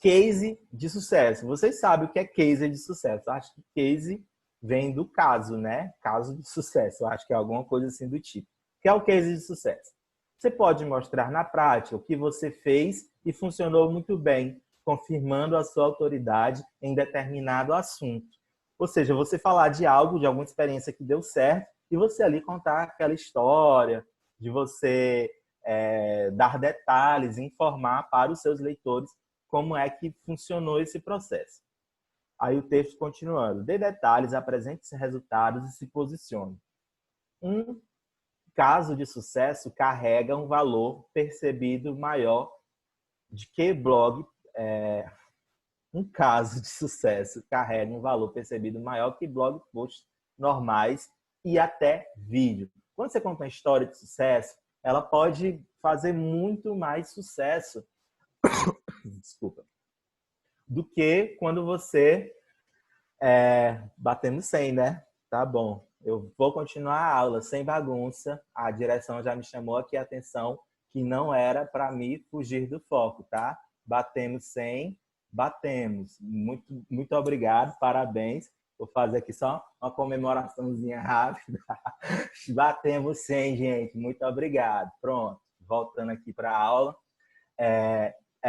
Case de sucesso. Vocês sabem o que é case de sucesso. Eu acho que case vem do caso, né? Caso de sucesso. Eu acho que é alguma coisa assim do tipo. O que é o case de sucesso? Você pode mostrar na prática o que você fez e funcionou muito bem, confirmando a sua autoridade em determinado assunto. Ou seja, você falar de algo, de alguma experiência que deu certo, e você ali contar aquela história, de você dar detalhes, informar para os seus leitores como é que funcionou esse processo. Aí o texto continuando. Dê detalhes, apresente resultados e se posicione. Um caso de sucesso carrega um valor percebido maior de que blog. Um caso de sucesso carrega um valor percebido maior que blog posts normais e até vídeo. Quando você conta uma história de sucesso, ela pode fazer muito mais sucesso, desculpa, do que quando você batendo 100, né? Tá bom. Eu vou continuar a aula sem bagunça. A direção já me chamou aqui a atenção que não era para me fugir do foco, tá? Batemos 100, batemos. Muito, muito obrigado, parabéns. Vou fazer aqui só uma comemoraçãozinha rápida. Batemos 100, gente. Muito obrigado. Pronto. Voltando aqui para a aula.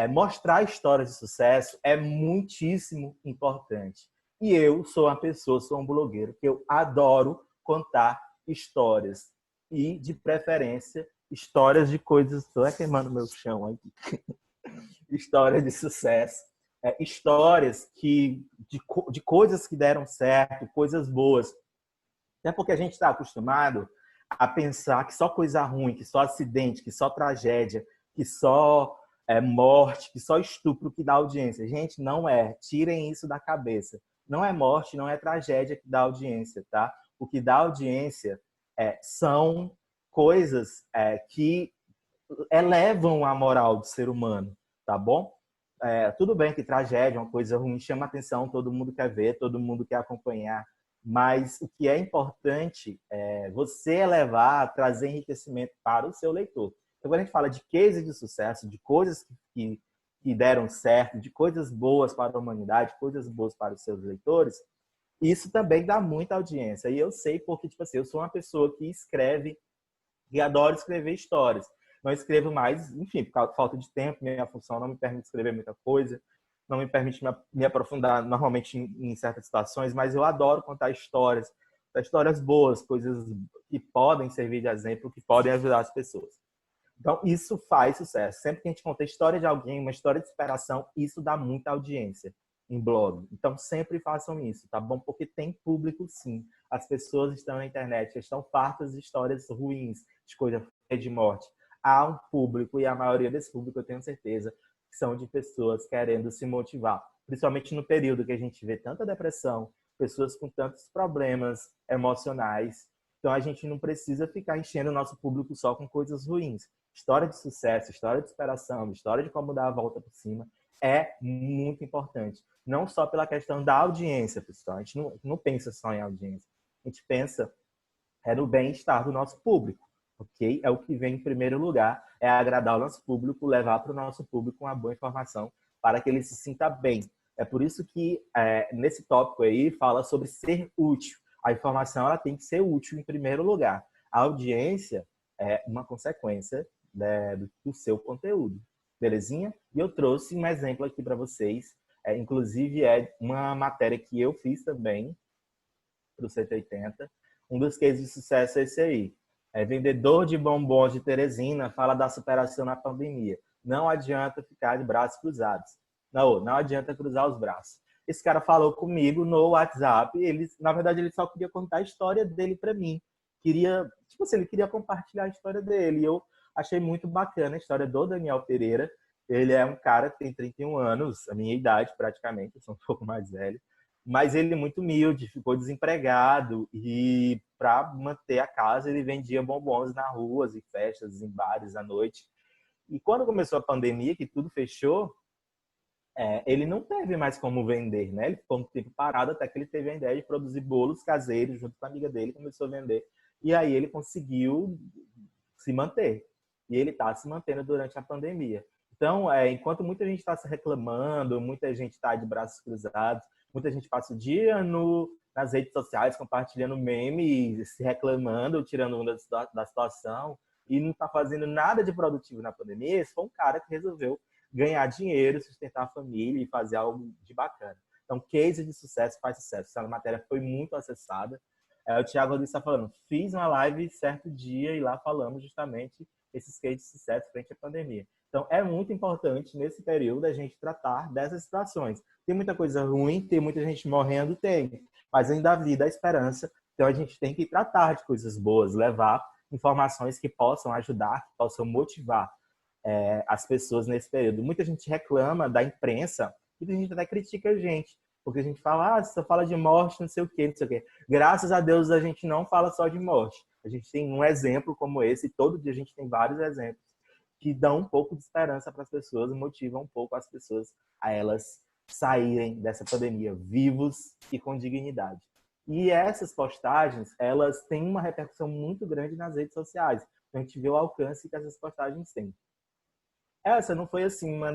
Mostrar histórias de sucesso é muitíssimo importante. E eu sou uma pessoa, sou um blogueiro, que eu adoro contar histórias. E, de preferência, histórias de coisas... Estou queimando meu chão aqui. Histórias de sucesso. Histórias de coisas que deram certo, coisas boas. Até porque a gente está acostumado a pensar que só coisa ruim, que só acidente, que só tragédia, que só morte, que só estupro que dá audiência. Gente, não é. Tirem isso da cabeça. Não é morte, não é tragédia que dá audiência, tá? O que dá audiência são coisas que elevam a moral do ser humano, tá bom? Tudo bem que tragédia é uma coisa ruim, chama atenção, todo mundo quer ver, todo mundo quer acompanhar, mas o que é importante é você elevar, trazer enriquecimento para o seu leitor. Então, quando a gente fala de case de sucesso, de coisas que deram certo, de coisas boas para a humanidade, coisas boas para os seus leitores, isso também dá muita audiência. E eu sei porque, tipo assim, eu sou uma pessoa que escreve e adoro escrever histórias. Não escrevo mais, enfim, por causa de falta de tempo, minha função não me permite escrever muita coisa, não me permite me aprofundar normalmente em certas situações, mas eu adoro contar histórias boas, coisas que podem servir de exemplo, que podem ajudar as pessoas. Então, isso faz sucesso. Sempre que a gente conta a história de alguém, uma história de superação, isso dá muita audiência em blog. Então, sempre façam isso, tá bom? Porque tem público, sim. As pessoas estão na internet, estão fartas de histórias ruins, de coisa de morte. Há um público, e a maioria desse público, eu tenho certeza, são de pessoas querendo se motivar. Principalmente no período que a gente vê tanta depressão, pessoas com tantos problemas emocionais. Então, a gente não precisa ficar enchendo o nosso público só com coisas ruins. História de sucesso, história de superação, história de como dar a volta por cima é muito importante. Não só pela questão da audiência, pessoal. A gente não pensa só em audiência. A gente pensa no bem-estar do nosso público, ok? É o que vem em primeiro lugar, é agradar o nosso público, levar para o nosso público uma boa informação para que ele se sinta bem. É por isso que nesse tópico aí fala sobre ser útil. A informação ela tem que ser útil em primeiro lugar. A audiência é uma consequência do seu conteúdo. Belezinha? E eu trouxe um exemplo aqui para vocês. Inclusive, é uma matéria que eu fiz também para o 180. Um dos cases de sucesso é esse aí. Vendedor de bombons de Teresina fala da superação na pandemia. Não adianta ficar de braços cruzados. Não adianta cruzar os braços. Esse cara falou comigo no WhatsApp. Na verdade, ele só queria contar a história dele para mim. Ele queria compartilhar a história dele. E eu achei muito bacana a história do Daniel Pereira. Ele é um cara que tem 31 anos, a minha idade praticamente, eu sou um pouco mais velho. Mas ele é muito humilde, ficou desempregado e para manter a casa ele vendia bombons nas ruas e festas, em bares à noite. E quando começou a pandemia, que tudo fechou, ele não teve mais como vender, né? Ele ficou um tempo parado até que ele teve a ideia de produzir bolos caseiros junto com a amiga dele, começou a vender. E aí ele conseguiu se manter. E ele está se mantendo durante a pandemia. Então, enquanto muita gente está se reclamando, muita gente está de braços cruzados, muita gente passa o dia nas redes sociais compartilhando memes, se reclamando, tirando onda da situação e não está fazendo nada de produtivo na pandemia, esse foi um cara que resolveu ganhar dinheiro, sustentar a família e fazer algo de bacana. Então, case de sucesso faz sucesso. Essa matéria foi muito acessada. O Thiago Rodrigues está falando, fiz uma live certo dia e lá falamos justamente esses cases de sucesso frente à pandemia. Então, é muito importante, nesse período, a gente tratar dessas situações. Tem muita coisa ruim, tem muita gente morrendo, tem. Mas ainda há vida, a esperança. Então, a gente tem que tratar de coisas boas, levar informações que possam ajudar, que possam motivar as pessoas nesse período. Muita gente reclama da imprensa, muita gente até critica a gente, porque a gente fala, você só fala de morte, não sei o quê, não sei o quê. Graças a Deus, a gente não fala só de morte. A gente tem um exemplo como esse, e todo dia a gente tem vários exemplos que dão um pouco de esperança para as pessoas, motivam um pouco as pessoas a elas saírem dessa pandemia vivos e com dignidade. E essas postagens, elas têm uma repercussão muito grande nas redes sociais. Então, a gente vê o alcance que essas postagens têm. Essa não foi assim uma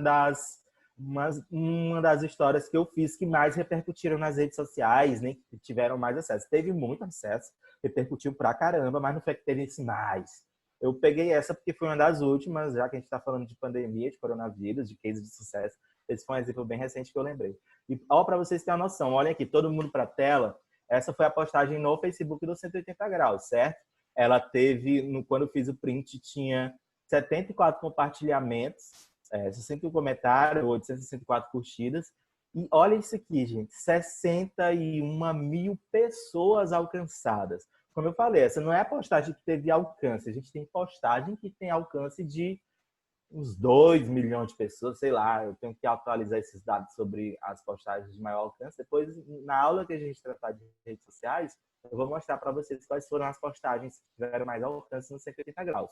das histórias que eu fiz que mais repercutiram nas redes sociais, nem que tiveram mais acesso. Teve muito acesso, repercutiu pra caramba, mas não foi que teve esse mais. Eu peguei essa porque foi uma das últimas, já que a gente está falando de pandemia, de coronavírus, de case de sucesso. Esse foi um exemplo bem recente que eu lembrei. E para vocês terem uma noção, olhem aqui, todo mundo para a tela. Essa foi a postagem no Facebook do 180 graus, certo? Ela teve, quando eu fiz o print, tinha 74 compartilhamentos, 61 comentários, 864 curtidas. E olha isso aqui, gente, 61 mil pessoas alcançadas. Como eu falei, essa não é a postagem que teve alcance. A gente tem postagem que tem alcance de uns 2 milhões de pessoas, sei lá. Eu tenho que atualizar esses dados sobre as postagens de maior alcance. Depois, na aula que a gente tratar de redes sociais, eu vou mostrar para vocês quais foram as postagens que tiveram mais alcance no 180 graus.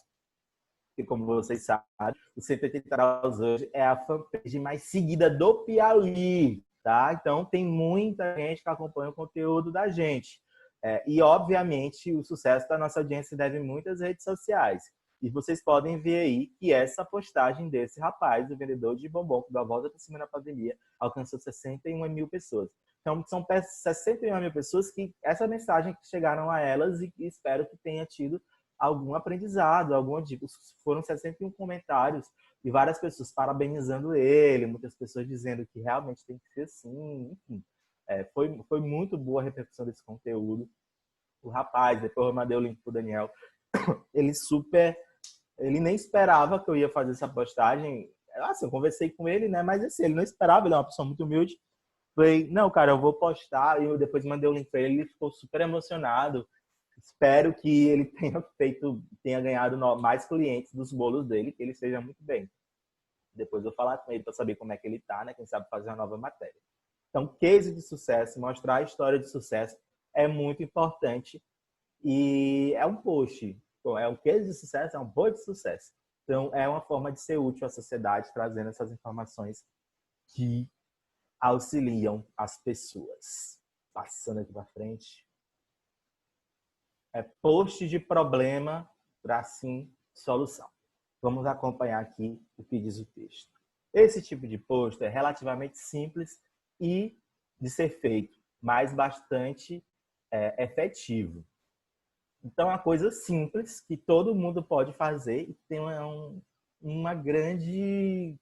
E como vocês sabem, o 180 graus hoje é a fanpage mais seguida do Piauí, tá? Então, tem muita gente que acompanha o conteúdo da gente. E, obviamente, o sucesso da nossa audiência se deve muito às redes sociais. E vocês podem ver aí que essa postagem desse rapaz, o vendedor de bombom, que deu a volta por cima na pandemia, alcançou 61 mil pessoas. Então, são 61 mil pessoas que essa mensagem que chegaram a elas e espero que tenha tido algum aprendizado, alguma dica. Foram 61 comentários e várias pessoas parabenizando ele, muitas pessoas dizendo que realmente tem que ser assim, enfim. Foi muito boa a repercussão desse conteúdo. O rapaz, depois eu mandei o link pro Daniel, ele nem esperava que eu ia fazer essa postagem. Assim, eu conversei com ele, né? Mas assim, ele não esperava, ele é uma pessoa muito humilde. Falei, não, cara, eu vou postar. E eu depois mandei o link para ele, ele ficou super emocionado. Espero que ele tenha ganhado mais clientes dos bolos dele, que ele seja muito bem. Depois eu vou falar com ele para saber como é que ele tá, né? Quem sabe fazer uma nova matéria. Então, case de sucesso, mostrar a história de sucesso é muito importante. E é um post. É um case de sucesso, é um post de sucesso. Então, é uma forma de ser útil à sociedade, trazendo essas informações que auxiliam as pessoas. Passando aqui para frente. Post de problema para, sim, solução. Vamos acompanhar aqui o que diz o texto. Esse tipo de post é relativamente simples e de ser feito, mas bastante efetivo. Então, é uma coisa simples que todo mundo pode fazer e tem uma grande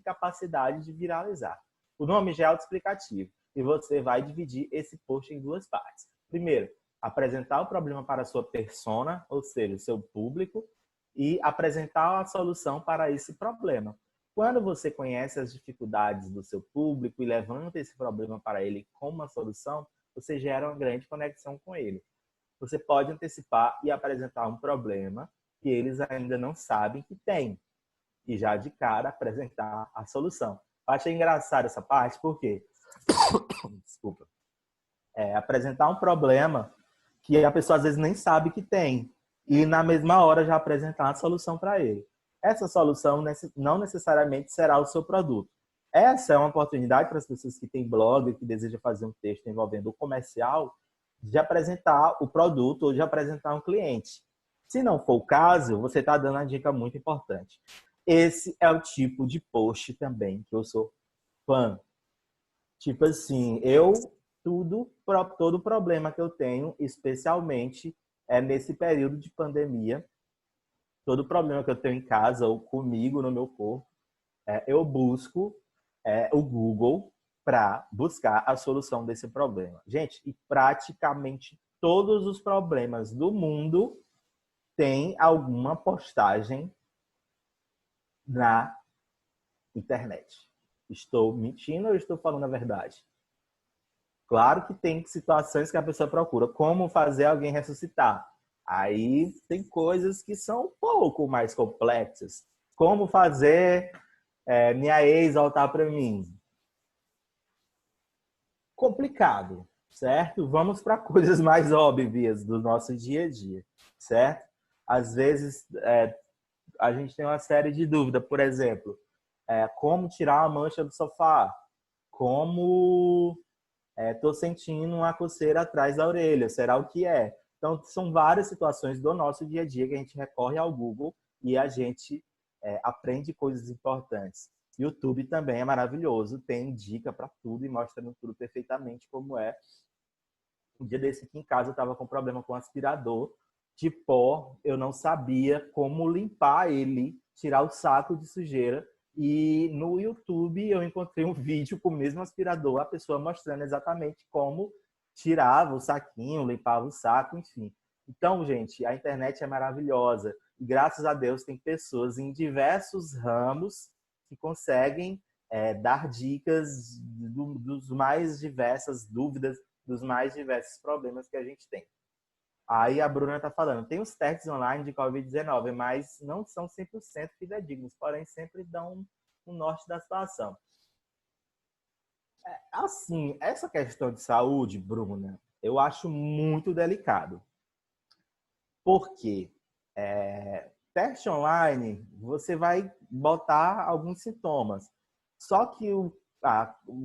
capacidade de viralizar. O nome já é autoexplicativo e você vai dividir esse post em duas partes. Primeiro, apresentar o problema para a sua persona, ou seja, o seu público, e apresentar a solução para esse problema. Quando você conhece as dificuldades do seu público e levanta esse problema para ele como uma solução, você gera uma grande conexão com ele. Você pode antecipar e apresentar um problema que eles ainda não sabem que tem. E já de cara apresentar a solução. Eu achei engraçado essa parte, porque desculpa. Apresentar um problema que a pessoa às vezes nem sabe que tem. E na mesma hora já apresentar a solução para ele. Essa solução não necessariamente será o seu produto. Essa é uma oportunidade para as pessoas que têm blog, que desejam fazer um texto envolvendo o comercial, de apresentar o produto ou de apresentar um cliente. Se não for o caso, você está dando uma dica muito importante. Esse é o tipo de post também que eu sou fã. Tipo assim, todo problema que eu tenho, especialmente nesse período de pandemia, todo problema que eu tenho em casa ou comigo, no meu corpo, eu busco o Google para buscar a solução desse problema. Gente, e praticamente todos os problemas do mundo têm alguma postagem na internet. Estou mentindo ou estou falando a verdade? Claro que tem situações que a pessoa procura. Como fazer alguém ressuscitar? Aí tem coisas que são um pouco mais complexas. Como fazer minha ex voltar para mim? Complicado, certo? Vamos para coisas mais óbvias do nosso dia a dia, certo? Às vezes a gente tem uma série de dúvidas, por exemplo, como tirar a mancha do sofá? Como estou sentindo uma coceira atrás da orelha, será o que é? Então, são várias situações do nosso dia a dia que a gente recorre ao Google e a gente aprende coisas importantes. YouTube também é maravilhoso, tem dica para tudo e mostra no tudo perfeitamente como é. Um dia desse aqui em casa eu estava com problema com aspirador de pó, eu não sabia como limpar ele, tirar o saco de sujeira. E no YouTube eu encontrei um vídeo com o mesmo aspirador, a pessoa mostrando exatamente como tirava o saquinho, limpava o saco, enfim. Então, gente, a internet é maravilhosa. E graças a Deus tem pessoas em diversos ramos que conseguem dar dicas dos mais diversas dúvidas, dos mais diversos problemas que a gente tem. Aí a Bruna está falando, tem os testes online de Covid-19, mas não são 100% fidedignos, porém sempre dão um norte da situação. Assim, essa questão de saúde, Bruna, eu acho muito delicado. Por quê? Teste online, você vai botar alguns sintomas. Só que o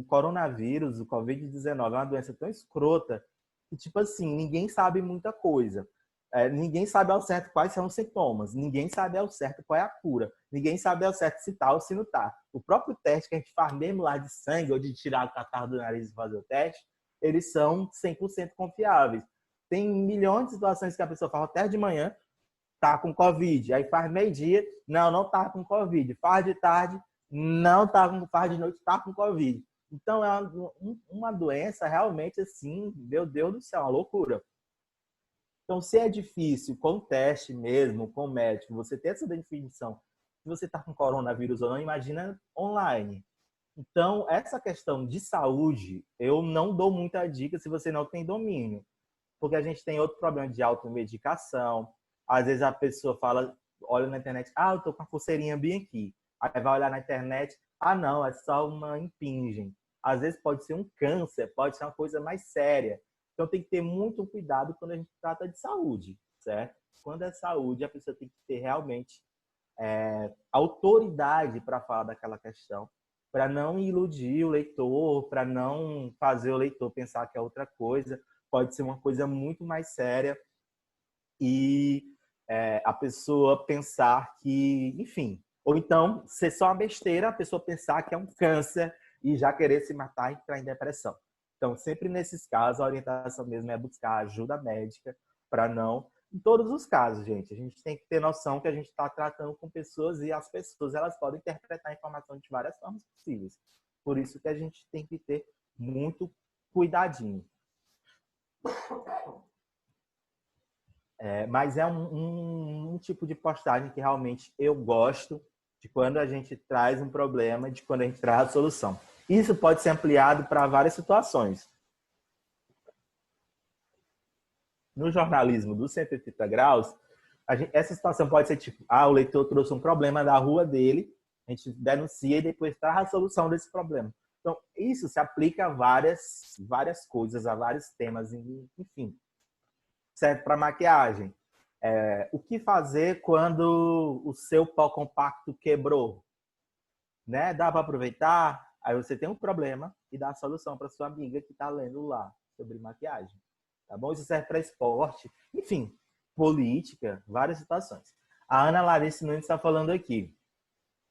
coronavírus, o Covid-19, é uma doença tão escrota que, tipo assim, ninguém sabe muita coisa. Ninguém sabe ao certo quais são os sintomas. Ninguém sabe ao certo qual é a cura. Ninguém sabe ao certo se tá ou se não tá. O próprio teste que a gente faz mesmo lá de sangue ou de tirar o catarro do nariz e fazer o teste, eles são 100% confiáveis. Tem milhões de situações que a pessoa faz o teste de manhã, tá com Covid. Aí faz meio-dia, não tá com Covid. Faz de tarde, não tá com, faz de noite, tá com Covid. Então, é uma doença realmente assim, meu Deus do céu, uma loucura. Então, se é difícil com o teste mesmo, com o médico, você ter essa definição se você está com coronavírus ou não, imagina online. Então, essa questão de saúde, eu não dou muita dica se você não tem domínio. Porque a gente tem outro problema de automedicação. Às vezes a pessoa fala, olha na internet, eu tô com a coceirinha bem aqui. Aí vai olhar na internet, não, é só uma impingem. Às vezes pode ser um câncer, pode ser uma coisa mais séria. Então tem que ter muito cuidado quando a gente trata de saúde, certo? Quando é saúde, a pessoa tem que ter realmente autoridade para falar daquela questão, para não iludir o leitor, para não fazer o leitor pensar que é outra coisa. Pode ser uma coisa muito mais séria e a pessoa pensar que, enfim, ou então ser só uma besteira, a pessoa pensar que é um câncer e já querer se matar e entrar em depressão. Então, sempre nesses casos, a orientação mesmo é buscar ajuda médica para não... Em todos os casos, gente, a gente tem que ter noção que a gente está tratando com pessoas e as pessoas elas podem interpretar a informação de várias formas possíveis. Por isso que a gente tem que ter muito cuidadinho. Mas é um tipo de postagem que realmente eu gosto de quando a gente traz um problema, de quando a gente traz a solução. Isso pode ser ampliado para várias situações. No jornalismo do 180 graus, essa situação pode ser tipo, o leitor trouxe um problema da rua dele, a gente denuncia e depois traz a solução desse problema. Então, isso se aplica a várias coisas, a vários temas, enfim. Serve para maquiagem. O que fazer quando o seu pó compacto quebrou? Né? Dá para aproveitar? Aí você tem um problema e dá a solução para sua amiga que está lendo lá sobre maquiagem. Tá bom? Isso serve para esporte, enfim, política, várias situações. A Ana Larissa Nunes está falando aqui.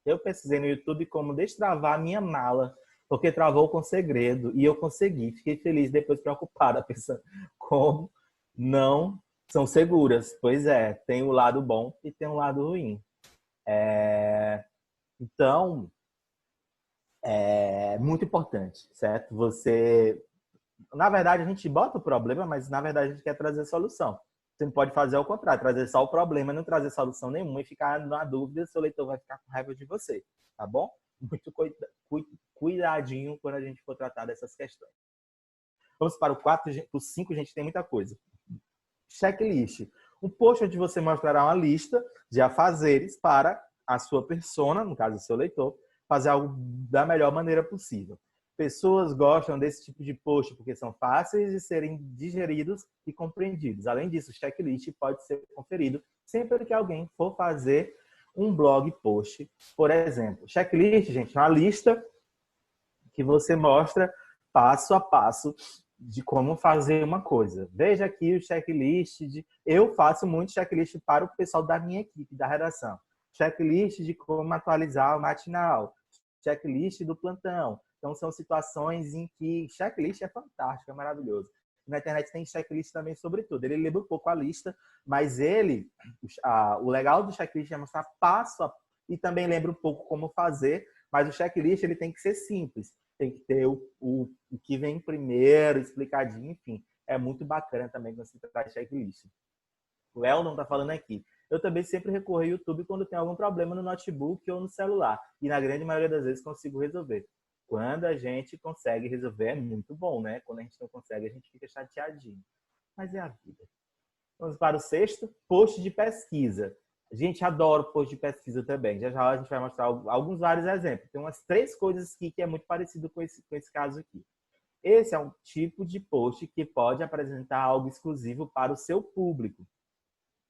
Eu pesquisei no YouTube como destravar a minha mala, porque travou com segredo e eu consegui. Fiquei feliz, depois preocupada, pensando como não são seguras. Pois é, tem o lado bom e tem o lado ruim. Então, é muito importante, certo? Na verdade, a gente bota o problema, mas na verdade a gente quer trazer solução. Você não pode fazer ao contrário, trazer só o problema, não trazer solução nenhuma e ficar na dúvida se o leitor vai ficar com raiva de você, tá bom? Muito cuidadinho quando a gente for tratar dessas questões. Vamos para o 4, o 5, gente, tem muita coisa. Checklist. Um post onde você mostrará uma lista de afazeres para a sua persona, no caso, o seu leitor, fazer algo da melhor maneira possível. Pessoas gostam desse tipo de post porque são fáceis de serem digeridos e compreendidos. Além disso, o checklist pode ser conferido sempre que alguém for fazer um blog post, por exemplo. Checklist, gente, é uma lista que você mostra passo a passo de como fazer uma coisa. Veja aqui o checklist. Eu faço muito checklist para o pessoal da minha equipe, da redação. Checklist de como atualizar o matinal. Checklist do plantão. Então, são situações em que checklist é fantástico, é maravilhoso. Na internet tem checklist também sobre tudo. Ele lembra um pouco a lista, mas o legal do checklist é mostrar passo a passo e também lembra um pouco como fazer, mas o checklist ele tem que ser simples. Tem que ter o que vem primeiro, explicadinho, enfim. É muito bacana também quando você traz checklist. O Eldon está falando aqui. Eu também sempre recorro ao YouTube quando tem algum problema no notebook ou no celular. E na grande maioria das vezes consigo resolver. Quando a gente consegue resolver, é muito bom, né? Quando a gente não consegue, a gente fica chateadinho. Mas é a vida. Vamos para o 6º, post de pesquisa. A gente adora post de pesquisa também. Já já a gente vai mostrar vários exemplos. Tem umas 3 coisas aqui que é muito parecido com esse caso aqui. Esse é um tipo de post que pode apresentar algo exclusivo para o seu público.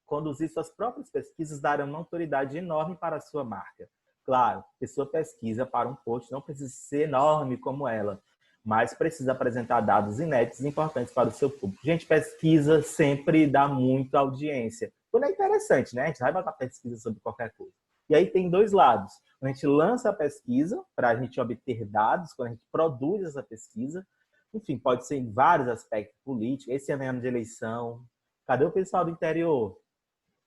Conduzir suas próprias pesquisas dará uma autoridade enorme para a sua marca. Claro, que sua pesquisa para um post não precisa ser enorme como ela, mas precisa apresentar dados inéditos e importantes para o seu público. Gente, pesquisa sempre dá muita audiência. Quando é interessante, né? A gente vai botar pesquisa sobre qualquer coisa. E aí tem 2 lados. Quando a gente lança a pesquisa, para a gente obter dados, quando a gente produz essa pesquisa, enfim, pode ser em vários aspectos políticos. Esse é ano de eleição. Cadê o pessoal do interior?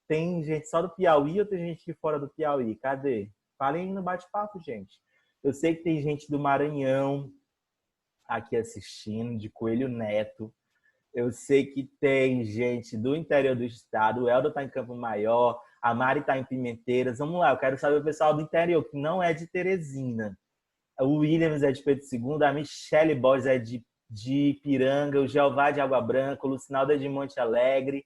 Tem gente só do Piauí ou tem gente de fora do Piauí? Cadê? Falem aí no bate-papo, gente. Eu sei que tem gente do Maranhão aqui assistindo, de Coelho Neto. Eu sei que tem gente do interior do estado. O Eldo está em Campo Maior, a Mari está em Pimenteiras. Vamos lá, eu quero saber o pessoal do interior, que não é de Teresina. O Williams é de Pedro II, a Michele Borges é de Ipiranga, o Jeová de Água Branca, o Lucinaldo é de Monte Alegre.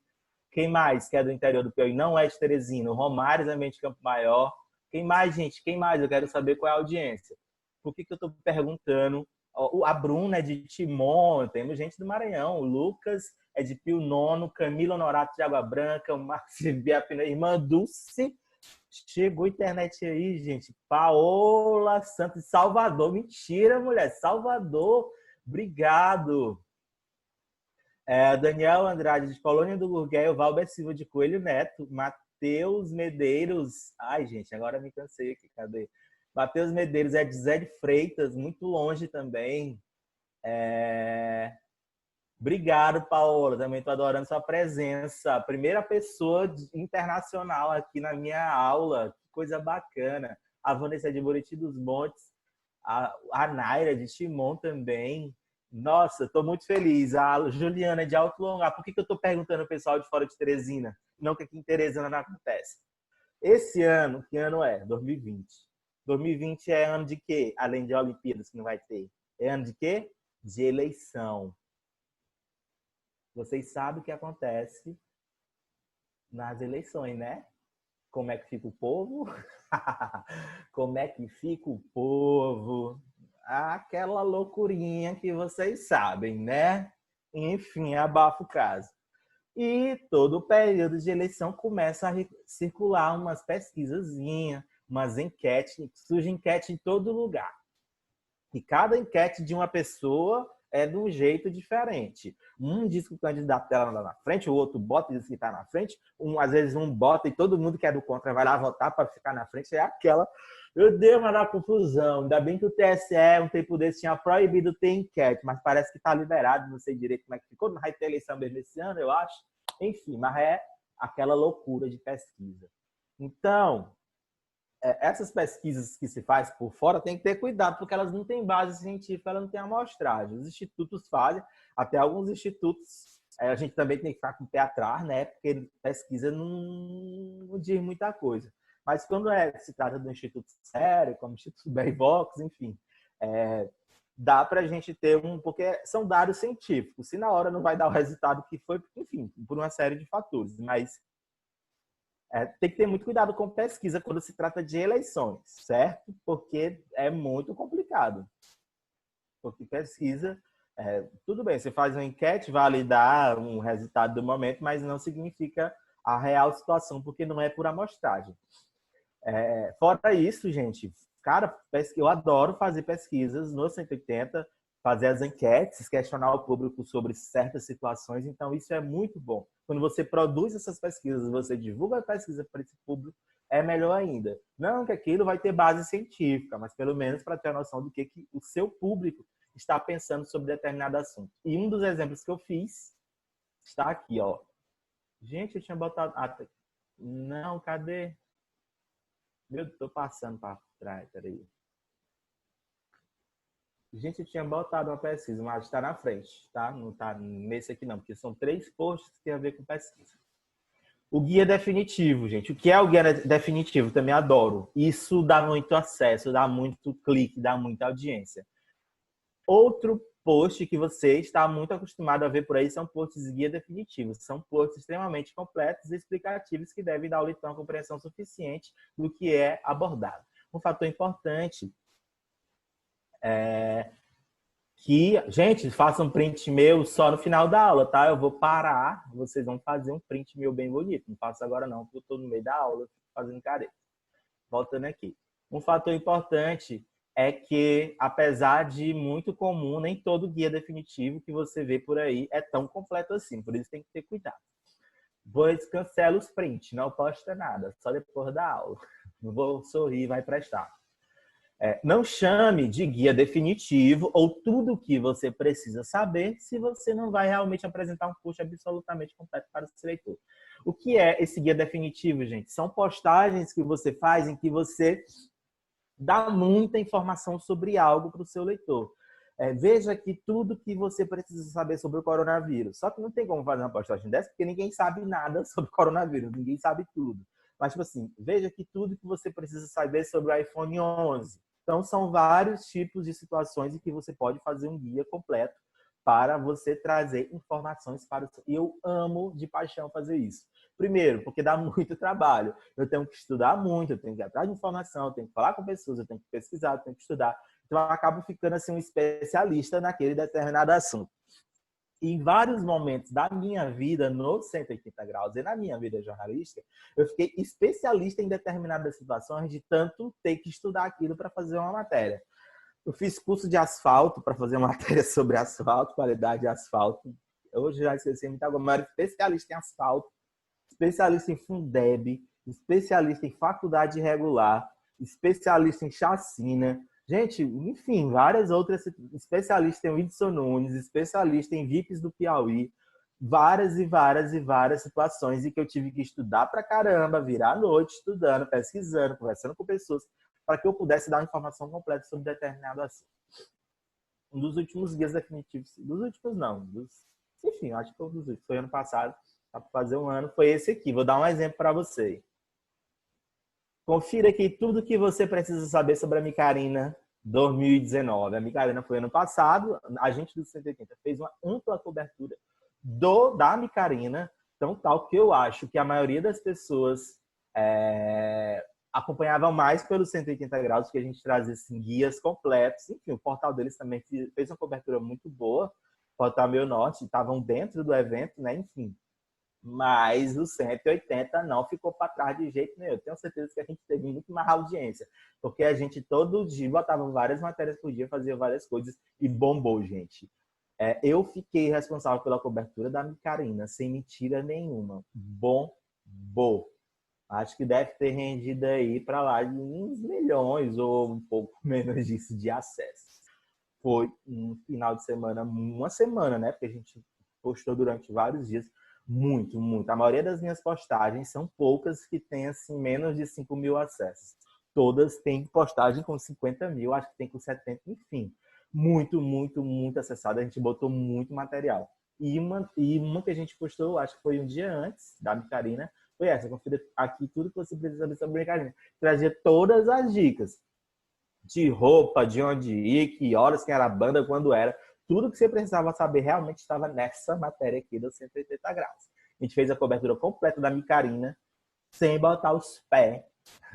Quem mais que é do interior do Piauí? Não é de Teresina. O Romário também é de Campo Maior. Quem mais, gente? Quem mais? Eu quero saber qual é a audiência. Por que eu estou perguntando? A Bruna é de Timon, temos gente do Maranhão. O Lucas é de Pio Nono, Camila Honorato de Água Branca, o Marcos Biapina, irmã Dulce. Chegou a internet aí, gente. Paola Santos, Salvador. Mentira, mulher. Salvador. Obrigado. Daniel Andrade, de Colônia do Gurguel, Valber Silva, de Coelho Neto, Matheus Medeiros. Ai, gente, agora me cansei aqui. Cadê? Matheus Medeiros é de Zé de Freitas, muito longe também. Obrigado, Paola. Também estou adorando sua presença. Primeira pessoa internacional aqui na minha aula. Que coisa bacana. A Vanessa de Buriti dos Montes. A Naira de Timon também. Nossa, estou muito feliz. A Juliana de Alto Longar. Por que eu estou perguntando ao pessoal de fora de Teresina? Não que aqui em Teresina não acontece. Esse ano, que ano é? 2020. 2020 é ano de quê? Além de Olimpíadas que não vai ter. É ano de quê? De eleição. Vocês sabem o que acontece nas eleições, né? Como é que fica o povo? Como é que fica o povo? Aquela loucurinha que vocês sabem, né? Enfim, abafa o caso. E todo o período de eleição começa a circular umas pesquisazinhas, umas enquetes, surge enquete em todo lugar. E cada enquete de uma pessoa é de um jeito diferente. Um diz que o candidato dela lá na frente, o outro bota e diz que está na frente, às vezes um bota e todo mundo que é do contra vai lá votar para ficar na frente. É aquela... Meu Deus, mas dá confusão. Ainda bem que o TSE, um tempo desse, tinha proibido ter enquete, mas parece que está liberado, não sei direito como é que ficou, não vai ter eleição mesmo esse ano, eu acho. Enfim, mas é aquela loucura de pesquisa. Então, essas pesquisas que se faz por fora tem que ter cuidado, porque elas não têm base científica, elas não têm amostragem. Os institutos fazem, até alguns institutos, a gente também tem que ficar com o pé atrás, né? Porque pesquisa não diz muita coisa. Mas quando se trata de um instituto sério, como o Instituto Verivox, enfim, dá para a gente ter porque são dados científicos. Se na hora não vai dar o resultado que foi, enfim, por uma série de fatores. Mas tem que ter muito cuidado com pesquisa quando se trata de eleições, certo? Porque é muito complicado. Porque pesquisa, tudo bem, você faz uma enquete, validar um resultado do momento, mas não significa a real situação, porque não é por amostragem. Fora isso, gente, cara, eu adoro fazer pesquisas no 180, fazer as enquetes, questionar o público sobre certas situações, então isso é muito bom. Quando você produz essas pesquisas, você divulga a pesquisa para esse público, é melhor ainda. Não que aquilo vai ter base científica, mas pelo menos para ter a noção do que o seu público está pensando sobre determinado assunto. E um dos exemplos que eu fiz está aqui, ó. Gente, eu tinha botado... Não, cadê? Meu Deus, tô passando para trás, peraí. Gente, eu tinha botado uma pesquisa, mas está na frente, tá? Não está nesse aqui não, porque são 3 posts que tem a ver com pesquisa. O guia definitivo, gente. O que é o guia definitivo? Também adoro. Isso dá muito acesso, dá muito clique, dá muita audiência. Outro post que você está muito acostumado a ver por aí são posts de guia definitivos. São posts extremamente completos e explicativos que devem dar ao leitor uma compreensão suficiente do que é abordado. Um fator importante que, gente, façam um print meu só no final da aula, tá? Eu vou parar, vocês vão fazer um print meu bem bonito. Não faço agora não, porque eu estou no meio da aula fazendo careta. Voltando aqui. Um fator importante é que, apesar de muito comum, nem todo guia definitivo que você vê por aí é tão completo assim. Por isso tem que ter cuidado. Pois cancela os prints, não posta nada, só depois da aula. Não vou sorrir, vai prestar. Não chame de guia definitivo ou tudo o que você precisa saber se você não vai realmente apresentar um post absolutamente completo para o seu leitor. O que é esse guia definitivo, gente? São postagens que você faz em que você dá muita informação sobre algo para o seu leitor. Veja que tudo que você precisa saber sobre o coronavírus. Só que não tem como fazer uma postagem dessa, porque ninguém sabe nada sobre o coronavírus, ninguém sabe tudo. Mas, tipo assim, veja que tudo que você precisa saber sobre o iPhone 11. Então, são vários tipos de situações em que você pode fazer um guia completo para você trazer informações para o... E eu amo de paixão fazer isso. Primeiro, porque dá muito trabalho. Eu tenho que estudar muito, eu tenho que ir atrás de informação, eu tenho que falar com pessoas, eu tenho que pesquisar, eu tenho que estudar. Então, eu acabo ficando assim, um especialista naquele determinado assunto. E em vários momentos da minha vida no 180 graus e na minha vida jornalística, eu fiquei especialista em determinadas situações de tanto ter que estudar aquilo para fazer uma matéria. Eu fiz curso de asfalto para fazer uma matéria sobre asfalto, qualidade de asfalto. Hoje já esqueci muito agora, mas eu era especialista em asfalto, especialista em Fundeb, especialista em faculdade regular, especialista em chacina. Gente, enfim, várias outras, especialista em Whindersson Nunes, especialista em VIPs do Piauí, várias e várias e várias situações em que eu tive que estudar pra caramba, virar à noite estudando, pesquisando, conversando com pessoas, para que eu pudesse dar uma informação completa sobre determinado assunto. Um dos últimos guias definitivos, dos últimos não, enfim, acho que foi um dos últimos, foi ano passado, para fazer um ano, foi esse aqui. Vou dar um exemplo para você. Confira aqui tudo que você precisa saber sobre a Micarina 2019. A Micarina foi ano passado, a gente do 180 fez uma ampla cobertura da Micarina, então tal que eu acho que a maioria das pessoas acompanhavam mais pelos 180 graus, que a gente trazia assim, guias completos. Enfim, o portal deles também fez uma cobertura muito boa, o Portal Meu Norte, estavam dentro do evento, né? Enfim. Mas o 180 não ficou para trás de jeito nenhum. Eu tenho certeza que a gente teve muito mais audiência, porque a gente todo dia botava várias matérias por dia, fazia várias coisas e bombou, gente. Eu fiquei responsável pela cobertura da Micarina, sem mentira nenhuma. Bombou. Acho que deve ter rendido aí para lá de uns milhões ou um pouco menos disso de acesso. Foi um final de semana, uma semana, né? Porque a gente postou durante vários dias. Muito, muito. A maioria das minhas postagens são poucas que têm assim, menos de 5 mil acessos. Todas têm postagem com 50 mil, acho que tem com 70, enfim. Muito, muito, muito acessada. A gente botou muito material. E uma que a gente postou, acho que foi um dia antes da Micarina, foi essa. Confira aqui tudo que você precisa saber sobre a Micarina. Trazia todas as dicas de roupa, de onde ir, que horas que era a banda, quando era. Tudo que você precisava saber realmente estava nessa matéria aqui do 180 graus. A gente fez a cobertura completa da Micarina, sem botar os pés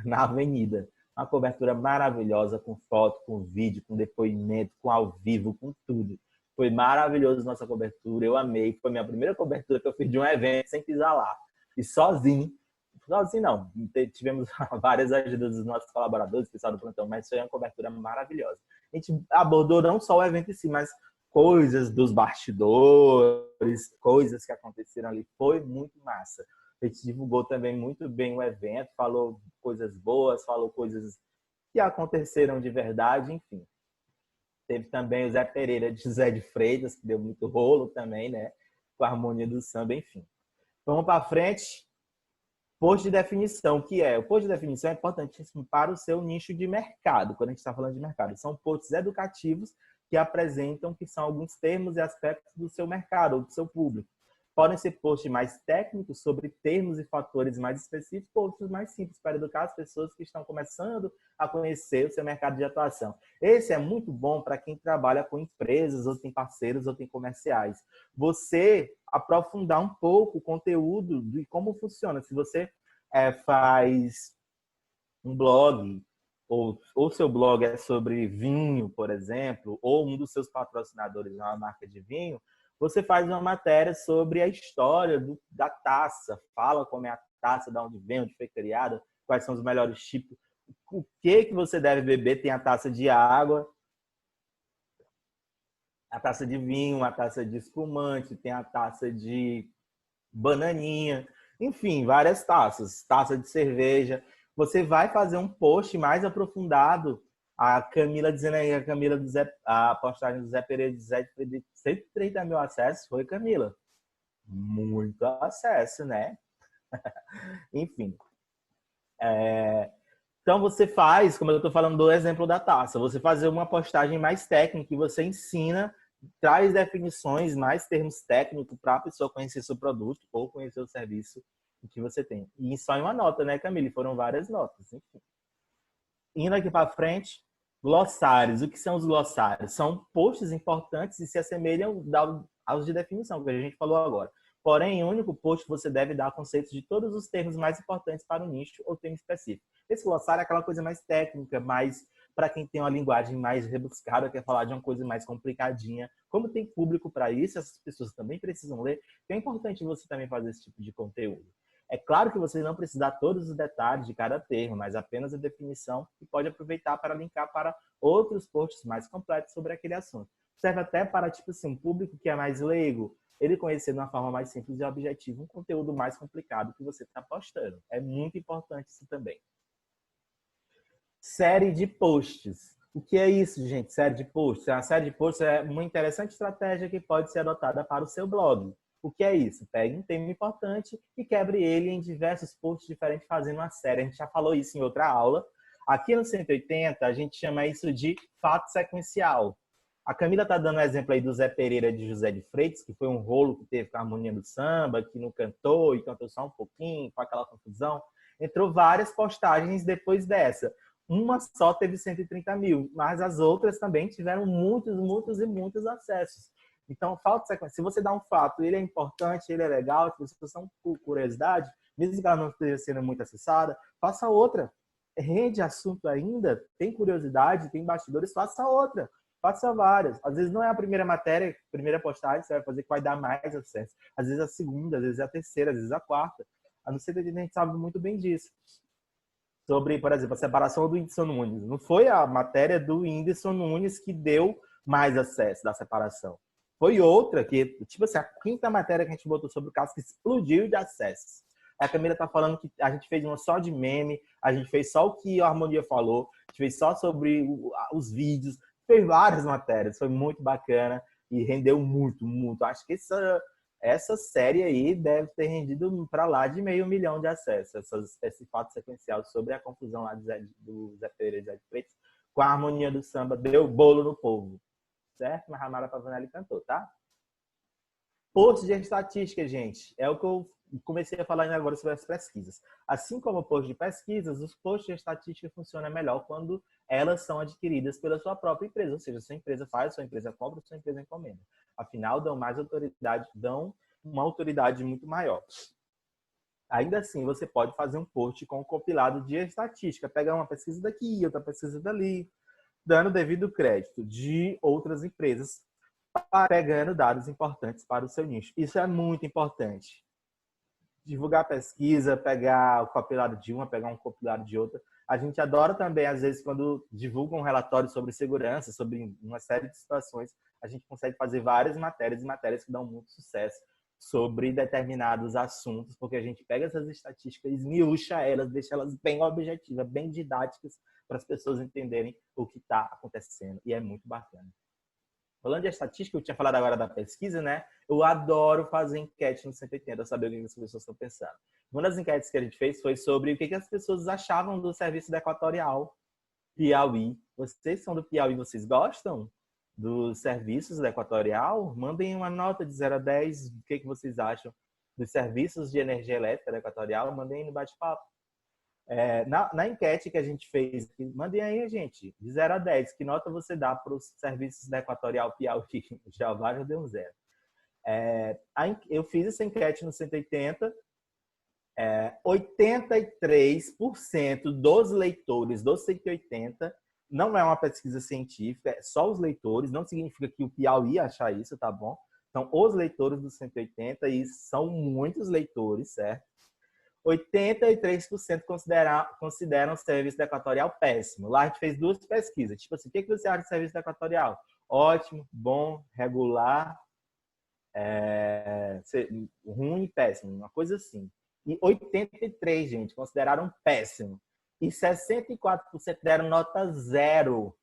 na avenida. Uma cobertura maravilhosa, com foto, com vídeo, com depoimento, com ao vivo, com tudo. Foi maravilhoso nossa cobertura, eu amei. Foi a minha primeira cobertura que eu fiz de um evento sem pisar lá. E sozinho não, tivemos várias ajudas dos nossos colaboradores, pessoal do plantão, mas foi uma cobertura maravilhosa. A gente abordou não só o evento em si, mas coisas dos bastidores, coisas que aconteceram ali. Foi muito massa. A gente divulgou também muito bem o evento, falou coisas boas, falou coisas que aconteceram de verdade, enfim. Teve também o Zé Pereira de José de Freitas, que deu muito rolo também, né? Com a harmonia do samba, enfim. Vamos para frente. Post de definição, que é? O post de definição é importantíssimo para o seu nicho de mercado, quando a gente está falando de mercado. São posts educativos que apresentam que são alguns termos e aspectos do seu mercado ou do seu público. Podem ser posts mais técnicos sobre termos e fatores mais específicos, ou outros mais simples para educar as pessoas que estão começando a conhecer o seu mercado de atuação. Esse é muito bom para quem trabalha com empresas, ou tem parceiros, ou tem comerciais. Você aprofundar um pouco o conteúdo de como funciona. Se você faz um blog, ou seu blog é sobre vinho, por exemplo, ou um dos seus patrocinadores é uma marca de vinho, você faz uma matéria sobre a história da taça, fala como é a taça, de onde vem, onde foi criada, quais são os melhores tipos, o que você deve beber. Tem a taça de água, a taça de vinho, a taça de espumante, tem a taça de bananinha, enfim, várias taças, taça de cerveja. Você vai fazer um post mais aprofundado. A Camila dizendo aí, a postagem do Zé Pereira de 130 mil acessos, foi, Camila? Muito acesso, né? Enfim. Então você faz, como eu estou falando do exemplo da taça, você fazer uma postagem mais técnica e você ensina, traz definições, mais termos técnicos para a pessoa conhecer seu produto ou conhecer o serviço que você tem. E só em uma nota, né, Camille? Foram várias notas, enfim. Indo aqui para frente, glossários. O que são os glossários? São posts importantes e se assemelham aos de definição, que a gente falou agora. Porém, em um único post, você deve dar conceitos de todos os termos mais importantes para o nicho ou tema específico. Esse glossário é aquela coisa mais técnica, mais para quem tem uma linguagem mais rebuscada, quer falar de uma coisa mais complicadinha. Como tem público para isso, essas pessoas também precisam ler, então é importante você também fazer esse tipo de conteúdo. É claro que você não precisa dar todos os detalhes de cada termo, mas apenas a definição e pode aproveitar para linkar para outros posts mais completos sobre aquele assunto. Serve até para, tipo assim, um público que é mais leigo, ele conhecer de uma forma mais simples e objetiva um conteúdo mais complicado que você está postando. É muito importante isso também. Série de posts. O que é isso, gente? Série de posts. A série de posts é uma interessante estratégia que pode ser adotada para o seu blog. O que é isso? Pegue um tema importante e quebre ele em diversos posts diferentes, fazendo uma série. A gente já falou isso em outra aula. Aqui no 180, a gente chama isso de fato sequencial. A Camila está dando um exemplo aí do Zé Pereira de José de Freitas, que foi um rolo que teve com a harmonia do samba, que não cantou e cantou só um pouquinho, com aquela confusão. Entrou várias postagens depois dessa. Uma só teve 130 mil, mas as outras também tiveram muitos acessos. Então, falta sequência. Se você dá um fato, ele é importante, ele é legal, se você só por curiosidade, mesmo que ela não esteja sendo muito acessada, faça outra. Rende assunto ainda, tem curiosidade, tem bastidores, faça outra. Faça várias. Às vezes não é a primeira matéria, a primeira postagem que você vai fazer que vai dar mais acesso. Às vezes a segunda, às vezes a terceira, às vezes a quarta. A não ser que a gente sabe muito bem disso. Sobre, por exemplo, a separação do Whindersson Nunes. Não foi a matéria do Whindersson Nunes que deu mais acesso da separação. Foi outra que, tipo assim, a quinta matéria que a gente botou sobre o caso que explodiu de acesso. A Camila tá falando que a gente fez uma só de meme, a gente fez só o que a Harmonia falou, a gente fez só sobre os vídeos, fez várias matérias, foi muito bacana e rendeu muito. Acho que essa série aí deve ter rendido para lá de 500 mil de acessos. Esse fato sequencial sobre a confusão lá do Zé Pereira e Zé de Freitas com a harmonia do samba deu bolo no povo. Certo? Mas a Mara Pavanelli cantou, tá? Post de estatística, gente. É o que eu comecei a falar agora sobre as pesquisas. Assim como o post de pesquisas, os posts de estatística funcionam melhor quando elas são adquiridas pela sua própria empresa. Ou seja, sua empresa faz, sua empresa cobra, sua empresa encomenda. Afinal, dão uma autoridade muito maior. Ainda assim, você pode fazer um post com um compilado de estatística. Pegar uma pesquisa daqui, outra pesquisa dali, dando devido crédito de outras empresas, pegando dados importantes para o seu nicho. Isso é muito importante. Divulgar a pesquisa, pegar o compilado de uma, pegar um compilado de outra. A gente adora também, às vezes, quando divulga um relatório sobre segurança, sobre uma série de situações, a gente consegue fazer várias matérias e matérias que dão muito sucesso sobre determinados assuntos, porque a gente pega essas estatísticas, esmiuça elas, deixa elas bem objetivas, bem didáticas, para as pessoas entenderem o que está acontecendo. E é muito bacana. Falando de estatística, eu tinha falado agora da pesquisa, né? Eu adoro fazer enquete no 180, saber o que as pessoas estão pensando. Uma das enquetes que a gente fez foi sobre o que as pessoas achavam do serviço da Equatorial Piauí. Vocês são do Piauí, vocês gostam dos serviços da Equatorial? Mandem uma nota de 0 a 10, o que vocês acham dos serviços de energia elétrica da Equatorial. Mandem aí no bate-papo. Na enquete que a gente fez, mandem aí, gente, de 0 a 10, que nota você dá para os serviços da Equatorial Piauí? Já deu um 0. Eu fiz essa enquete no 180, 83% dos leitores do 180, não é uma pesquisa científica, é só os leitores, não significa que o Piauí achar isso, tá bom? Então, os leitores do 180, e são muitos leitores, certo? 83% consideram o serviço da Equatorial péssimo. Lá a gente fez 2 pesquisas. Tipo assim, o que você acha do serviço da Equatorial? Ótimo, bom, regular, ruim, péssimo. Uma coisa assim. E 83%, gente, consideraram péssimo. E 64% deram nota 0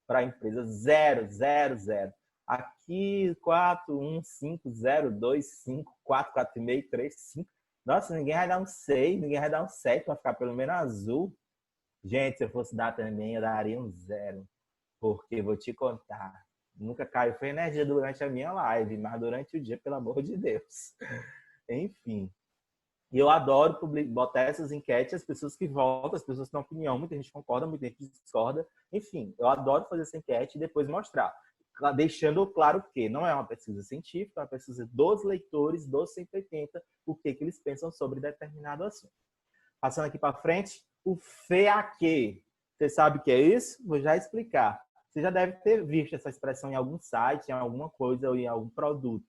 para a empresa. 0, 0, 0. Aqui, 4, 1, 5, 0, 2, 5, 4, 4,5, 3, 5. Nossa, ninguém vai dar um 6, ninguém vai dar um 7 para ficar pelo menos azul. Gente, se eu fosse dar também, eu daria um 0. Porque vou te contar. Nunca caiu foi energia durante a minha live, mas durante o dia, pelo amor de Deus. Enfim. E eu adoro botar essas enquetes, as pessoas que votam, as pessoas que têm opinião, muita gente concorda, muita gente discorda. Enfim, eu adoro fazer essa enquete e depois mostrar. Deixando claro que não é uma pesquisa científica, é uma pesquisa dos leitores, dos 180, o que eles pensam sobre determinado assunto. Passando aqui para frente, o FEAQ. Você sabe o que é isso? Vou já explicar. Você já deve ter visto essa expressão em algum site, em alguma coisa ou em algum produto.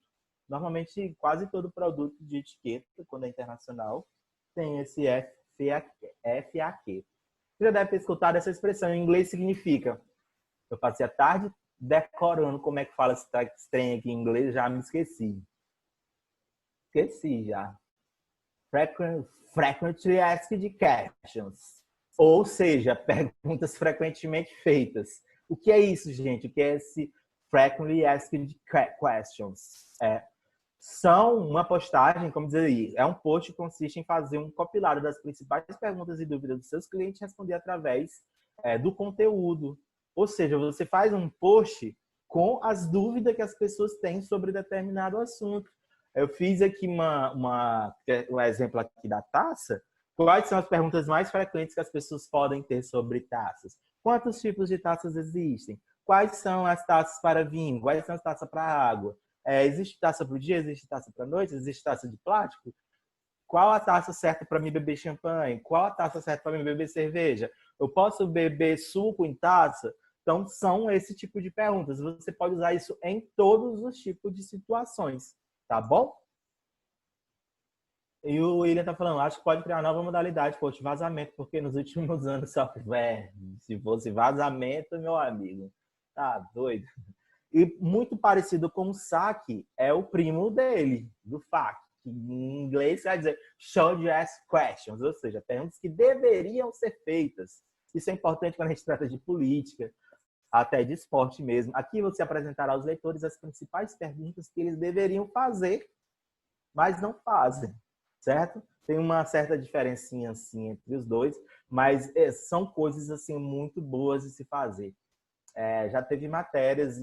Normalmente, quase todo produto de etiqueta, quando é internacional, tem esse FAQ. Você já deve ter escutado essa expressão. Em inglês significa... Eu passei a tarde decorando como é que fala esse trem aqui em inglês, já me esqueci. Esqueci já. Frequently asked questions. Ou seja, perguntas frequentemente feitas. O que é isso, gente? O que é esse frequently asked questions? São uma postagem, como dizer aí, é um post que consiste em fazer um compilado das principais perguntas e dúvidas dos seus clientes e responder através do conteúdo. Ou seja, você faz um post com as dúvidas que as pessoas têm sobre determinado assunto. Eu fiz aqui um exemplo aqui da taça. Quais são as perguntas mais frequentes que as pessoas podem ter sobre taças? Quantos tipos de taças existem? Quais são as taças para vinho? Quais são as taças para água? Existe taça para o dia? Existe taça para a noite? Existe taça de plástico? Qual a taça certa para mim beber champanhe? Qual a taça certa para mim beber cerveja? Eu posso beber suco em taça? Então, são esse tipo de perguntas. Você pode usar isso em todos os tipos de situações, tá bom? E o William tá falando, acho que pode criar uma nova modalidade, post vazamento, porque nos últimos anos só... se fosse vazamento, meu amigo, tá doido. E muito parecido com o saque, é o primo dele, do FAQ. Que em inglês quer dizer should ask questions, ou seja, perguntas que deveriam ser feitas. Isso é importante quando a gente trata de política, até de esporte mesmo. Aqui você apresentará aos leitores as principais perguntas que eles deveriam fazer, mas não fazem, certo? Tem uma certa diferencinha assim entre os dois, mas são coisas assim muito boas de se fazer. Já teve matérias,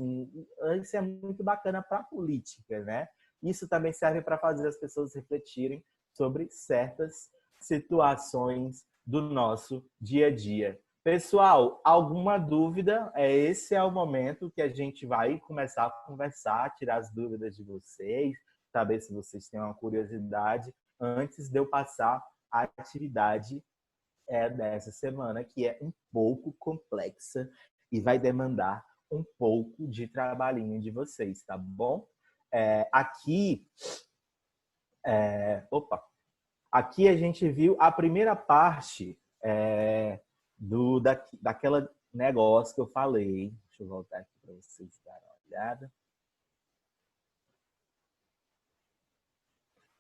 isso é muito bacana para a política, né? Isso também serve para fazer as pessoas refletirem sobre certas situações do nosso dia a dia. Pessoal, alguma dúvida? Esse é o momento que a gente vai começar a conversar, tirar as dúvidas de vocês, saber se vocês têm uma curiosidade, antes de eu passar a atividade dessa semana, que é um pouco complexa e vai demandar um pouco de trabalhinho de vocês, tá bom? Aqui a gente viu a primeira parte daquela negócio que eu falei. Deixa eu voltar aqui para vocês darem uma olhada.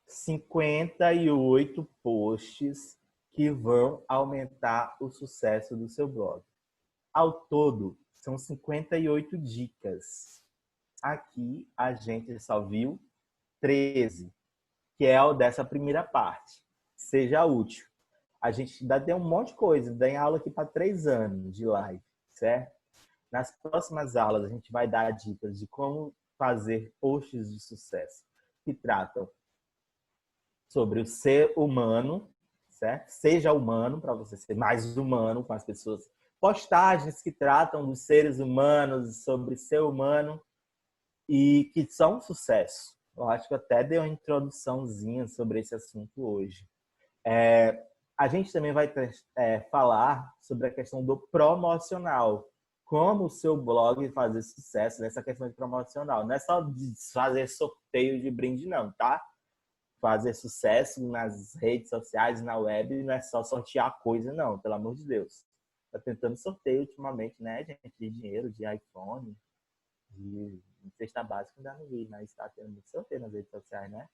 58 posts que vão aumentar o sucesso do seu blog. Ao todo, são 58 dicas. Aqui a gente só viu 13, que é o dessa primeira parte. Seja útil. A gente ainda tem um monte de coisa, tem aula aqui para 3 anos de live, certo? Nas próximas aulas a gente vai dar dicas de como fazer posts de sucesso que tratam sobre o ser humano, certo? Seja humano, para você ser mais humano com as pessoas. Postagens que tratam dos seres humanos, sobre ser humano e que são um sucesso. Eu acho que até dei uma introduçãozinha sobre esse assunto hoje. A gente também vai falar sobre a questão do promocional. Como o seu blog fazer sucesso nessa questão de promocional. Não é só de fazer sorteio de brinde, não, tá? Fazer sucesso nas redes sociais, na web, não é só sortear coisa, não, pelo amor de Deus. Tá tentando sorteio ultimamente, né, gente? De dinheiro, de iPhone, de cesta básica, ainda não vi, mas tá tendo muito sorteio nas redes sociais, né?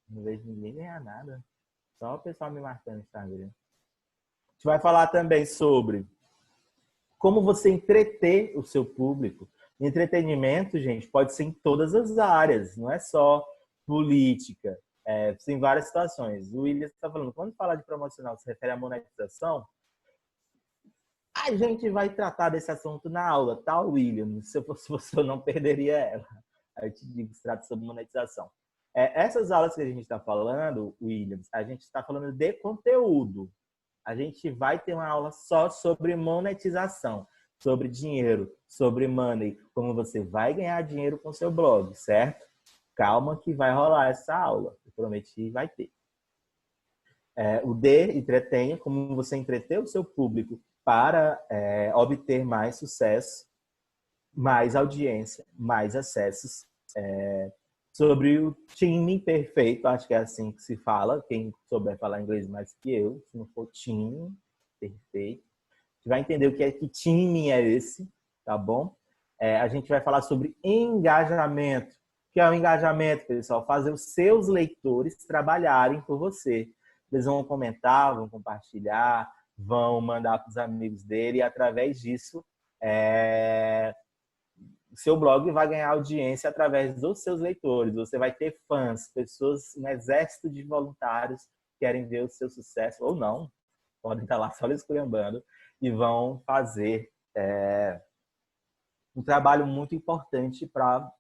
Não vejo ninguém ganhar nada. Só o pessoal me marcando no Instagram. A gente vai falar também sobre como você entreter o seu público. Entretenimento, gente, pode ser em todas as áreas, não é só política. Tem várias situações. O William está falando, quando fala de promocional se refere à monetização, a gente vai tratar desse assunto na aula, tá, William? Se eu fosse você, eu não perderia ela. Aí eu te digo que se trata sobre monetização. Essas aulas que a gente está falando, Williams, a gente está falando de conteúdo. A gente vai ter uma aula só sobre monetização, sobre dinheiro, sobre money, como você vai ganhar dinheiro com seu blog, certo? Calma que vai rolar essa aula. Eu prometi que vai ter. O D, entretenha, como você entreter o seu público para obter mais sucesso, mais audiência, mais acessos. Sobre o time perfeito, acho que é assim que se fala. Quem souber falar inglês mais que eu, se não for time perfeito, você vai entender o que é que time é esse, tá bom? A gente vai falar sobre engajamento. O que é o engajamento, pessoal? Fazer os seus leitores trabalharem por você. Eles vão comentar, vão compartilhar, vão mandar para os amigos dele e através disso o seu blog vai ganhar audiência através dos seus leitores. Você vai ter fãs, pessoas, um exército de voluntários que querem ver o seu sucesso ou não, podem estar lá só esculhambando e vão fazer um trabalho muito importante para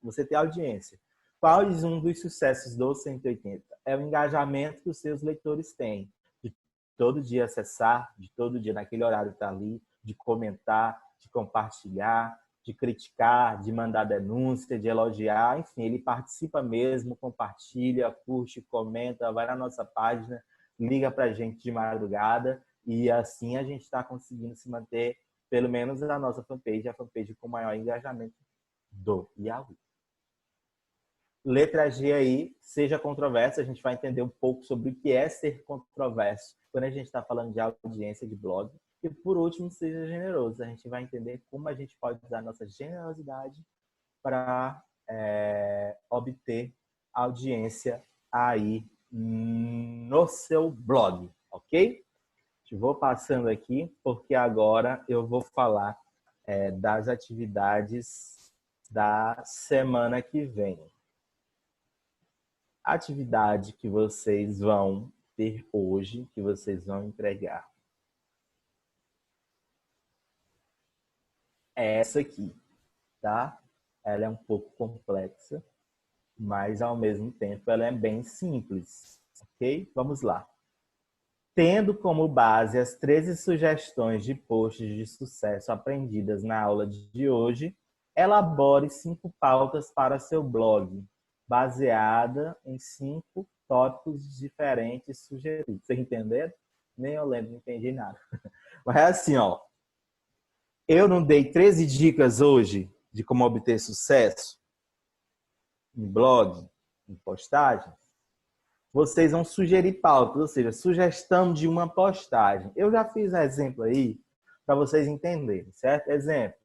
você ter audiência. Qual é um dos sucessos do 180? É o engajamento que os seus leitores têm. De todo dia acessar, de todo dia naquele horário estar ali, de comentar, de compartilhar, de criticar, de mandar denúncia, de elogiar. Enfim, ele participa mesmo, compartilha, curte, comenta, vai na nossa página, liga para a gente de madrugada e assim a gente está conseguindo se manter, pelo menos a nossa fanpage, a fanpage com maior engajamento do Yahoo. Letra G aí, seja controverso, a gente vai entender um pouco sobre o que é ser controverso quando a gente está falando de audiência de blog. E por último, seja generoso. A gente vai entender como a gente pode usar a nossa generosidade para obter audiência aí no seu blog, ok? Vou passando aqui, porque agora eu vou falar das atividades da semana que vem. A atividade que vocês vão ter hoje, que vocês vão entregar, é essa aqui, tá? Ela é um pouco complexa, mas ao mesmo tempo ela é bem simples, ok? Vamos lá. Tendo como base as 13 sugestões de posts de sucesso aprendidas na aula de hoje, elabore 5 pautas para seu blog, baseada em 5 tópicos diferentes sugeridos. Vocês entenderam? Nem eu lembro, não entendi nada. Mas é assim, ó. Eu não dei 13 dicas hoje de como obter sucesso em blog, em postagem. Vocês vão sugerir pautas, ou seja, sugestão de uma postagem. Eu já fiz um exemplo aí para vocês entenderem, certo? Exemplo.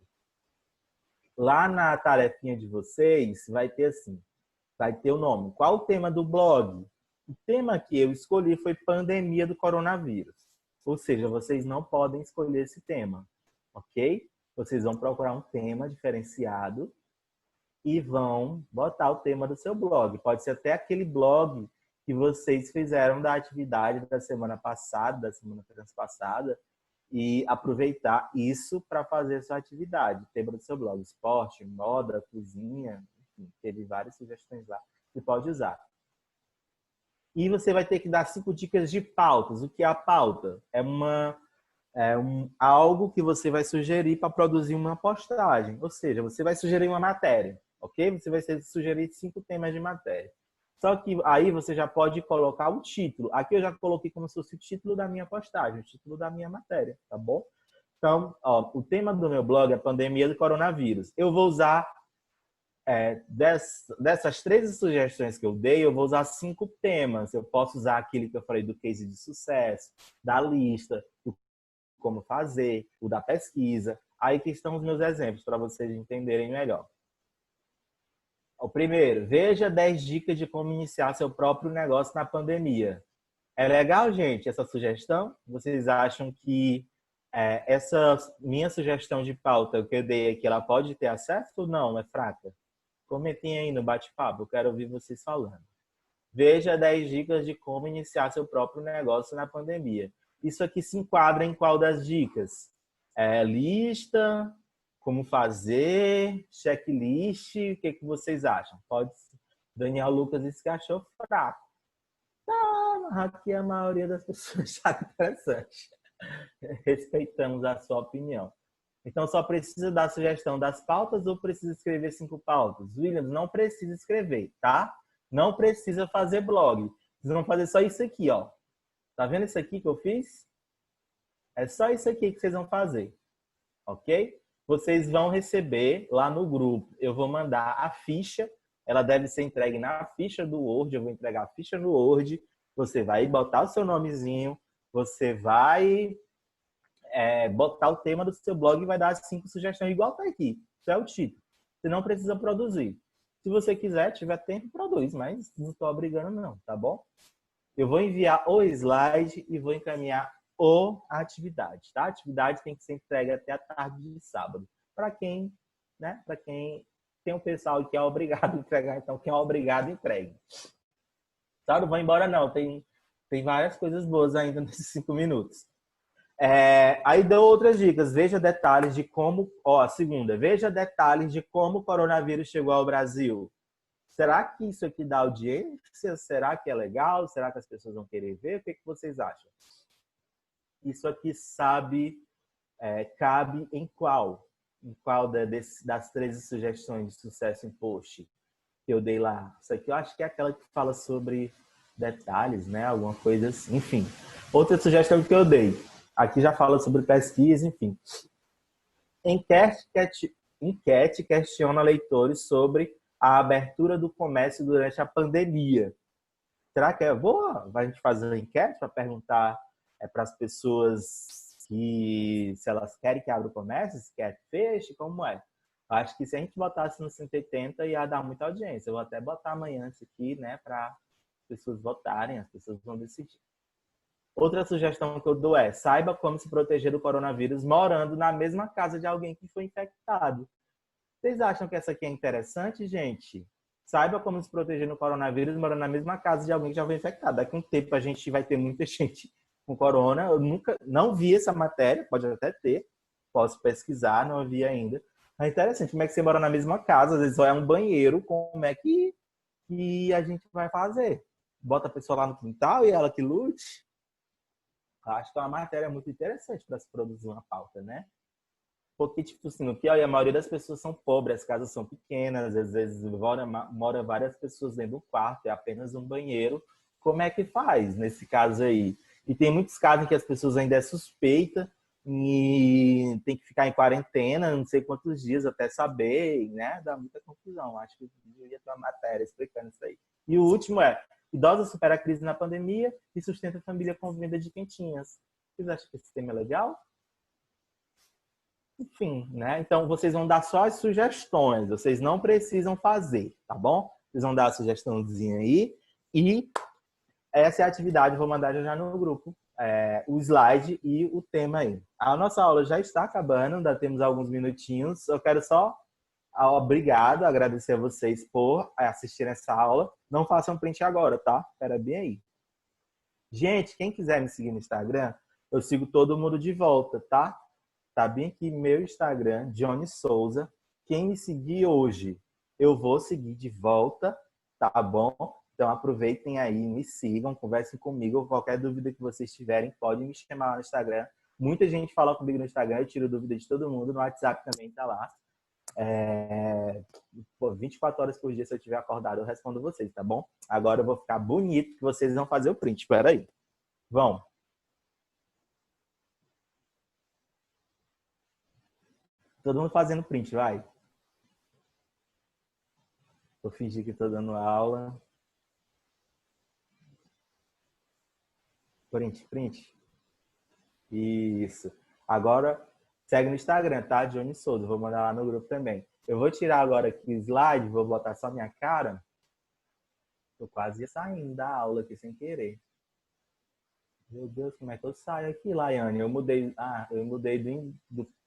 Lá na tarefinha de vocês vai ter assim, vai ter o nome. Qual o tema do blog? O tema que eu escolhi foi pandemia do coronavírus. Ou seja, vocês não podem escolher esse tema, ok? Vocês vão procurar um tema diferenciado e vão botar o tema do seu blog. Pode ser até aquele blog que vocês fizeram da atividade da semana passada, da semana transpassada, e aproveitar isso para fazer sua atividade. Tema do seu blog, esporte, moda, cozinha, enfim, teve várias sugestões lá que pode usar. E você vai ter que dar 5 dicas de pautas. O que é a pauta? Algo que você vai sugerir para produzir uma postagem. Ou seja, você vai sugerir uma matéria, ok? Você vai sugerir 5 temas de matéria. Só que aí você já pode colocar o título. Aqui eu já coloquei como se fosse o título da minha postagem, o título da minha matéria, tá bom? Então, ó, o tema do meu blog é pandemia do coronavírus. Eu vou usar, dessas 13 sugestões que eu dei, eu vou usar 5 temas. Eu posso usar aquele que eu falei do case de sucesso, da lista, do como fazer, o da pesquisa. Aí que estão os meus exemplos para vocês entenderem melhor. O primeiro, veja 10 dicas de como iniciar seu próprio negócio na pandemia. É legal, gente, essa sugestão? Vocês acham que essa minha sugestão de pauta que eu dei aqui, ela pode ter acesso ou não? É fraca? Comentem aí no bate-papo, eu quero ouvir vocês falando. Veja 10 dicas de como iniciar seu próprio negócio na pandemia. Isso aqui se enquadra em qual das dicas? Lista, como fazer, checklist, o que vocês acham? Pode. Daniel Lucas disse que achou fraco. Tá, aqui a maioria das pessoas acha interessante. Respeitamos a sua opinião. Então, só precisa dar sugestão das pautas ou precisa escrever 5 pautas? Williams, não precisa escrever, tá? Não precisa fazer blog. Vocês vão fazer só isso aqui, ó. Tá vendo isso aqui que eu fiz? É só isso aqui que vocês vão fazer, ok? Vocês vão receber lá no grupo. Eu vou mandar a ficha. Ela deve ser entregue na ficha do Word. Eu vou entregar a ficha no Word. Você vai botar o seu nomezinho. Você vai botar o tema do seu blog e vai dar 5 sugestões, igual tá aqui. Isso é o título. Você não precisa produzir. Se você quiser, tiver tempo, produz, mas não estou obrigando não, tá bom? Eu vou enviar o slide e vou encaminhar a atividade, tá? A atividade tem que ser entregue até a tarde de sábado. Para quem, né? Para quem tem um pessoal que é obrigado a entregar, então quem é obrigado, entregue. Tá? Não vou embora não, tem várias coisas boas ainda nesses 5 minutos. Aí dou outras dicas. Veja detalhes de como... a segunda. Veja detalhes de como o coronavírus chegou ao Brasil. Será que isso aqui dá audiência? Será que é legal? Será que as pessoas vão querer ver? O que vocês acham? Isso aqui cabe em qual? Em qual das 13 sugestões de sucesso em post que eu dei lá? Isso aqui eu acho que é aquela que fala sobre detalhes, né? Alguma coisa assim. Enfim. Outra sugestão que eu dei. Aqui já fala sobre pesquisa, enfim. Enquete questiona leitores sobre a abertura do comércio durante a pandemia. Será que é boa? Vai a gente fazer uma enquete para perguntar para as pessoas se elas querem que abra o comércio, se quer que feche, como é? Acho que se a gente botasse no 180 ia dar muita audiência. Eu vou até botar amanhã isso aqui, né, para as pessoas votarem, as pessoas vão decidir. Outra sugestão que eu dou saiba como se proteger do coronavírus morando na mesma casa de alguém que foi infectado. Vocês acham que essa aqui é interessante, gente? Saiba como se proteger do coronavírus morando na mesma casa de alguém que já foi infectado. Daqui a um tempo a gente vai ter muita gente com corona. Eu não vi essa matéria, pode até ter. Posso pesquisar, não vi ainda. É interessante, como é que você mora na mesma casa? Às vezes só é um banheiro, como é que a gente vai fazer? Bota a pessoa lá no quintal e ela que lute? Acho que é uma matéria muito interessante para se produzir uma pauta, né? Porque, tipo assim, no Piauí, a maioria das pessoas são pobres, as casas são pequenas, às vezes mora várias pessoas dentro do quarto, é apenas um banheiro. Como é que faz nesse caso aí? E tem muitos casos em que as pessoas ainda é suspeita e tem que ficar em quarentena, não sei quantos dias até saber, né? Dá muita confusão. Acho que deveria ter uma matéria explicando isso aí. E o último idosa supera a crise na pandemia e sustenta a família com venda de quentinhas. Vocês acham que esse tema é legal? Enfim, né? Então, vocês vão dar só as sugestões. Vocês não precisam fazer, tá bom? Vocês vão dar a sugestãozinha aí. E essa é a atividade. Vou mandar já no grupo o slide e o tema aí. A nossa aula já está acabando. Ainda temos alguns minutinhos. Eu quero só obrigado, agradecer a vocês por assistir essa aula. Não façam print agora, tá? Espera bem aí. Gente, quem quiser me seguir no Instagram, eu sigo todo mundo de volta, tá? Tá bem aqui meu Instagram, Johnny Souza. Quem me seguir hoje, eu vou seguir de volta, tá bom? Então aproveitem aí, me sigam, conversem comigo. Qualquer dúvida que vocês tiverem, podem me chamar no Instagram. Muita gente fala comigo no Instagram, eu tiro dúvida de todo mundo. No WhatsApp também tá lá. 24 horas por dia, se eu estiver acordado, eu respondo vocês, tá bom? Agora eu vou ficar bonito que vocês vão fazer o print. Espera aí. Vão. Todo mundo fazendo print, vai. Vou fingir que estou dando aula. Print, print. Isso. Agora, segue no Instagram, tá? Johnny Souza. Vou mandar lá no grupo também. Eu vou tirar agora aqui o slide, vou botar só minha cara. Tô quase saindo da aula aqui sem querer. Meu Deus, como é que eu saio aqui, Laiane? Eu mudei do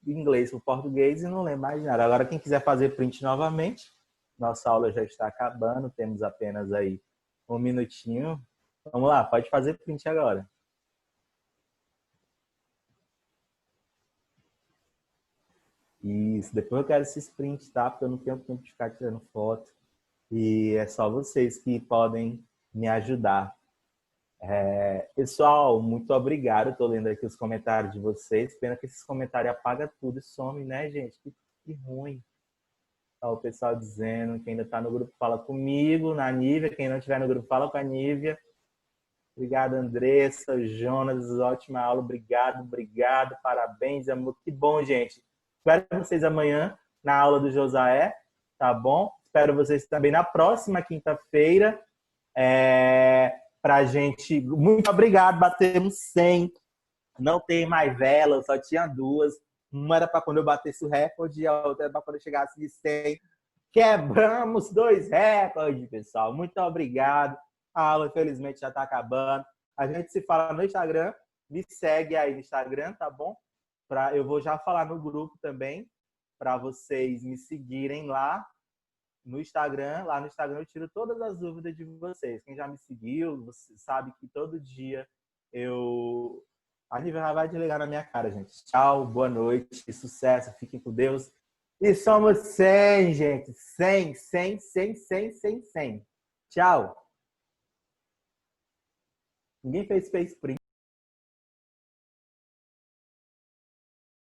inglês para o português e não lembro mais nada. Agora, quem quiser fazer print novamente, nossa aula já está acabando. Temos apenas aí Um minutinho. Vamos lá, pode fazer print agora. Isso, depois eu quero esse print, tá? Porque eu não tenho tempo de ficar tirando foto. E é só vocês que podem me ajudar. Pessoal, muito obrigado. Estou lendo aqui os comentários de vocês. Pena que esses comentários apagam tudo e some, né, gente? Que ruim. Tá o pessoal dizendo que ainda está no grupo, fala comigo, na Nívia. Quem não estiver no grupo, fala com a Nívia. Obrigado, Andressa, Jonas, ótima aula. Obrigado, obrigado. Parabéns, amor. Que bom, gente. Espero vocês amanhã na aula do Josaé, tá bom? Espero vocês também na próxima quinta-feira. Pra gente. Muito obrigado, batemos 100. Não tem mais vela, só tinha duas. Uma era para quando eu batesse o recorde e a outra era para quando eu chegasse de 100. Quebramos 2 recordes, pessoal. Muito obrigado. A aula, infelizmente, já está acabando. A gente se fala no Instagram. Me segue aí no Instagram, tá bom? Eu vou já falar no grupo também, para vocês me seguirem lá no Instagram. Lá no Instagram eu tiro todas as dúvidas de vocês. Quem já me seguiu, você sabe que todo dia eu... A Nívia vai desligar na minha cara, gente. Tchau, boa noite, sucesso, fiquem com Deus. E somos 100, gente. 100, 100, 100, 100, 100, 100. Tchau. Ninguém fez print.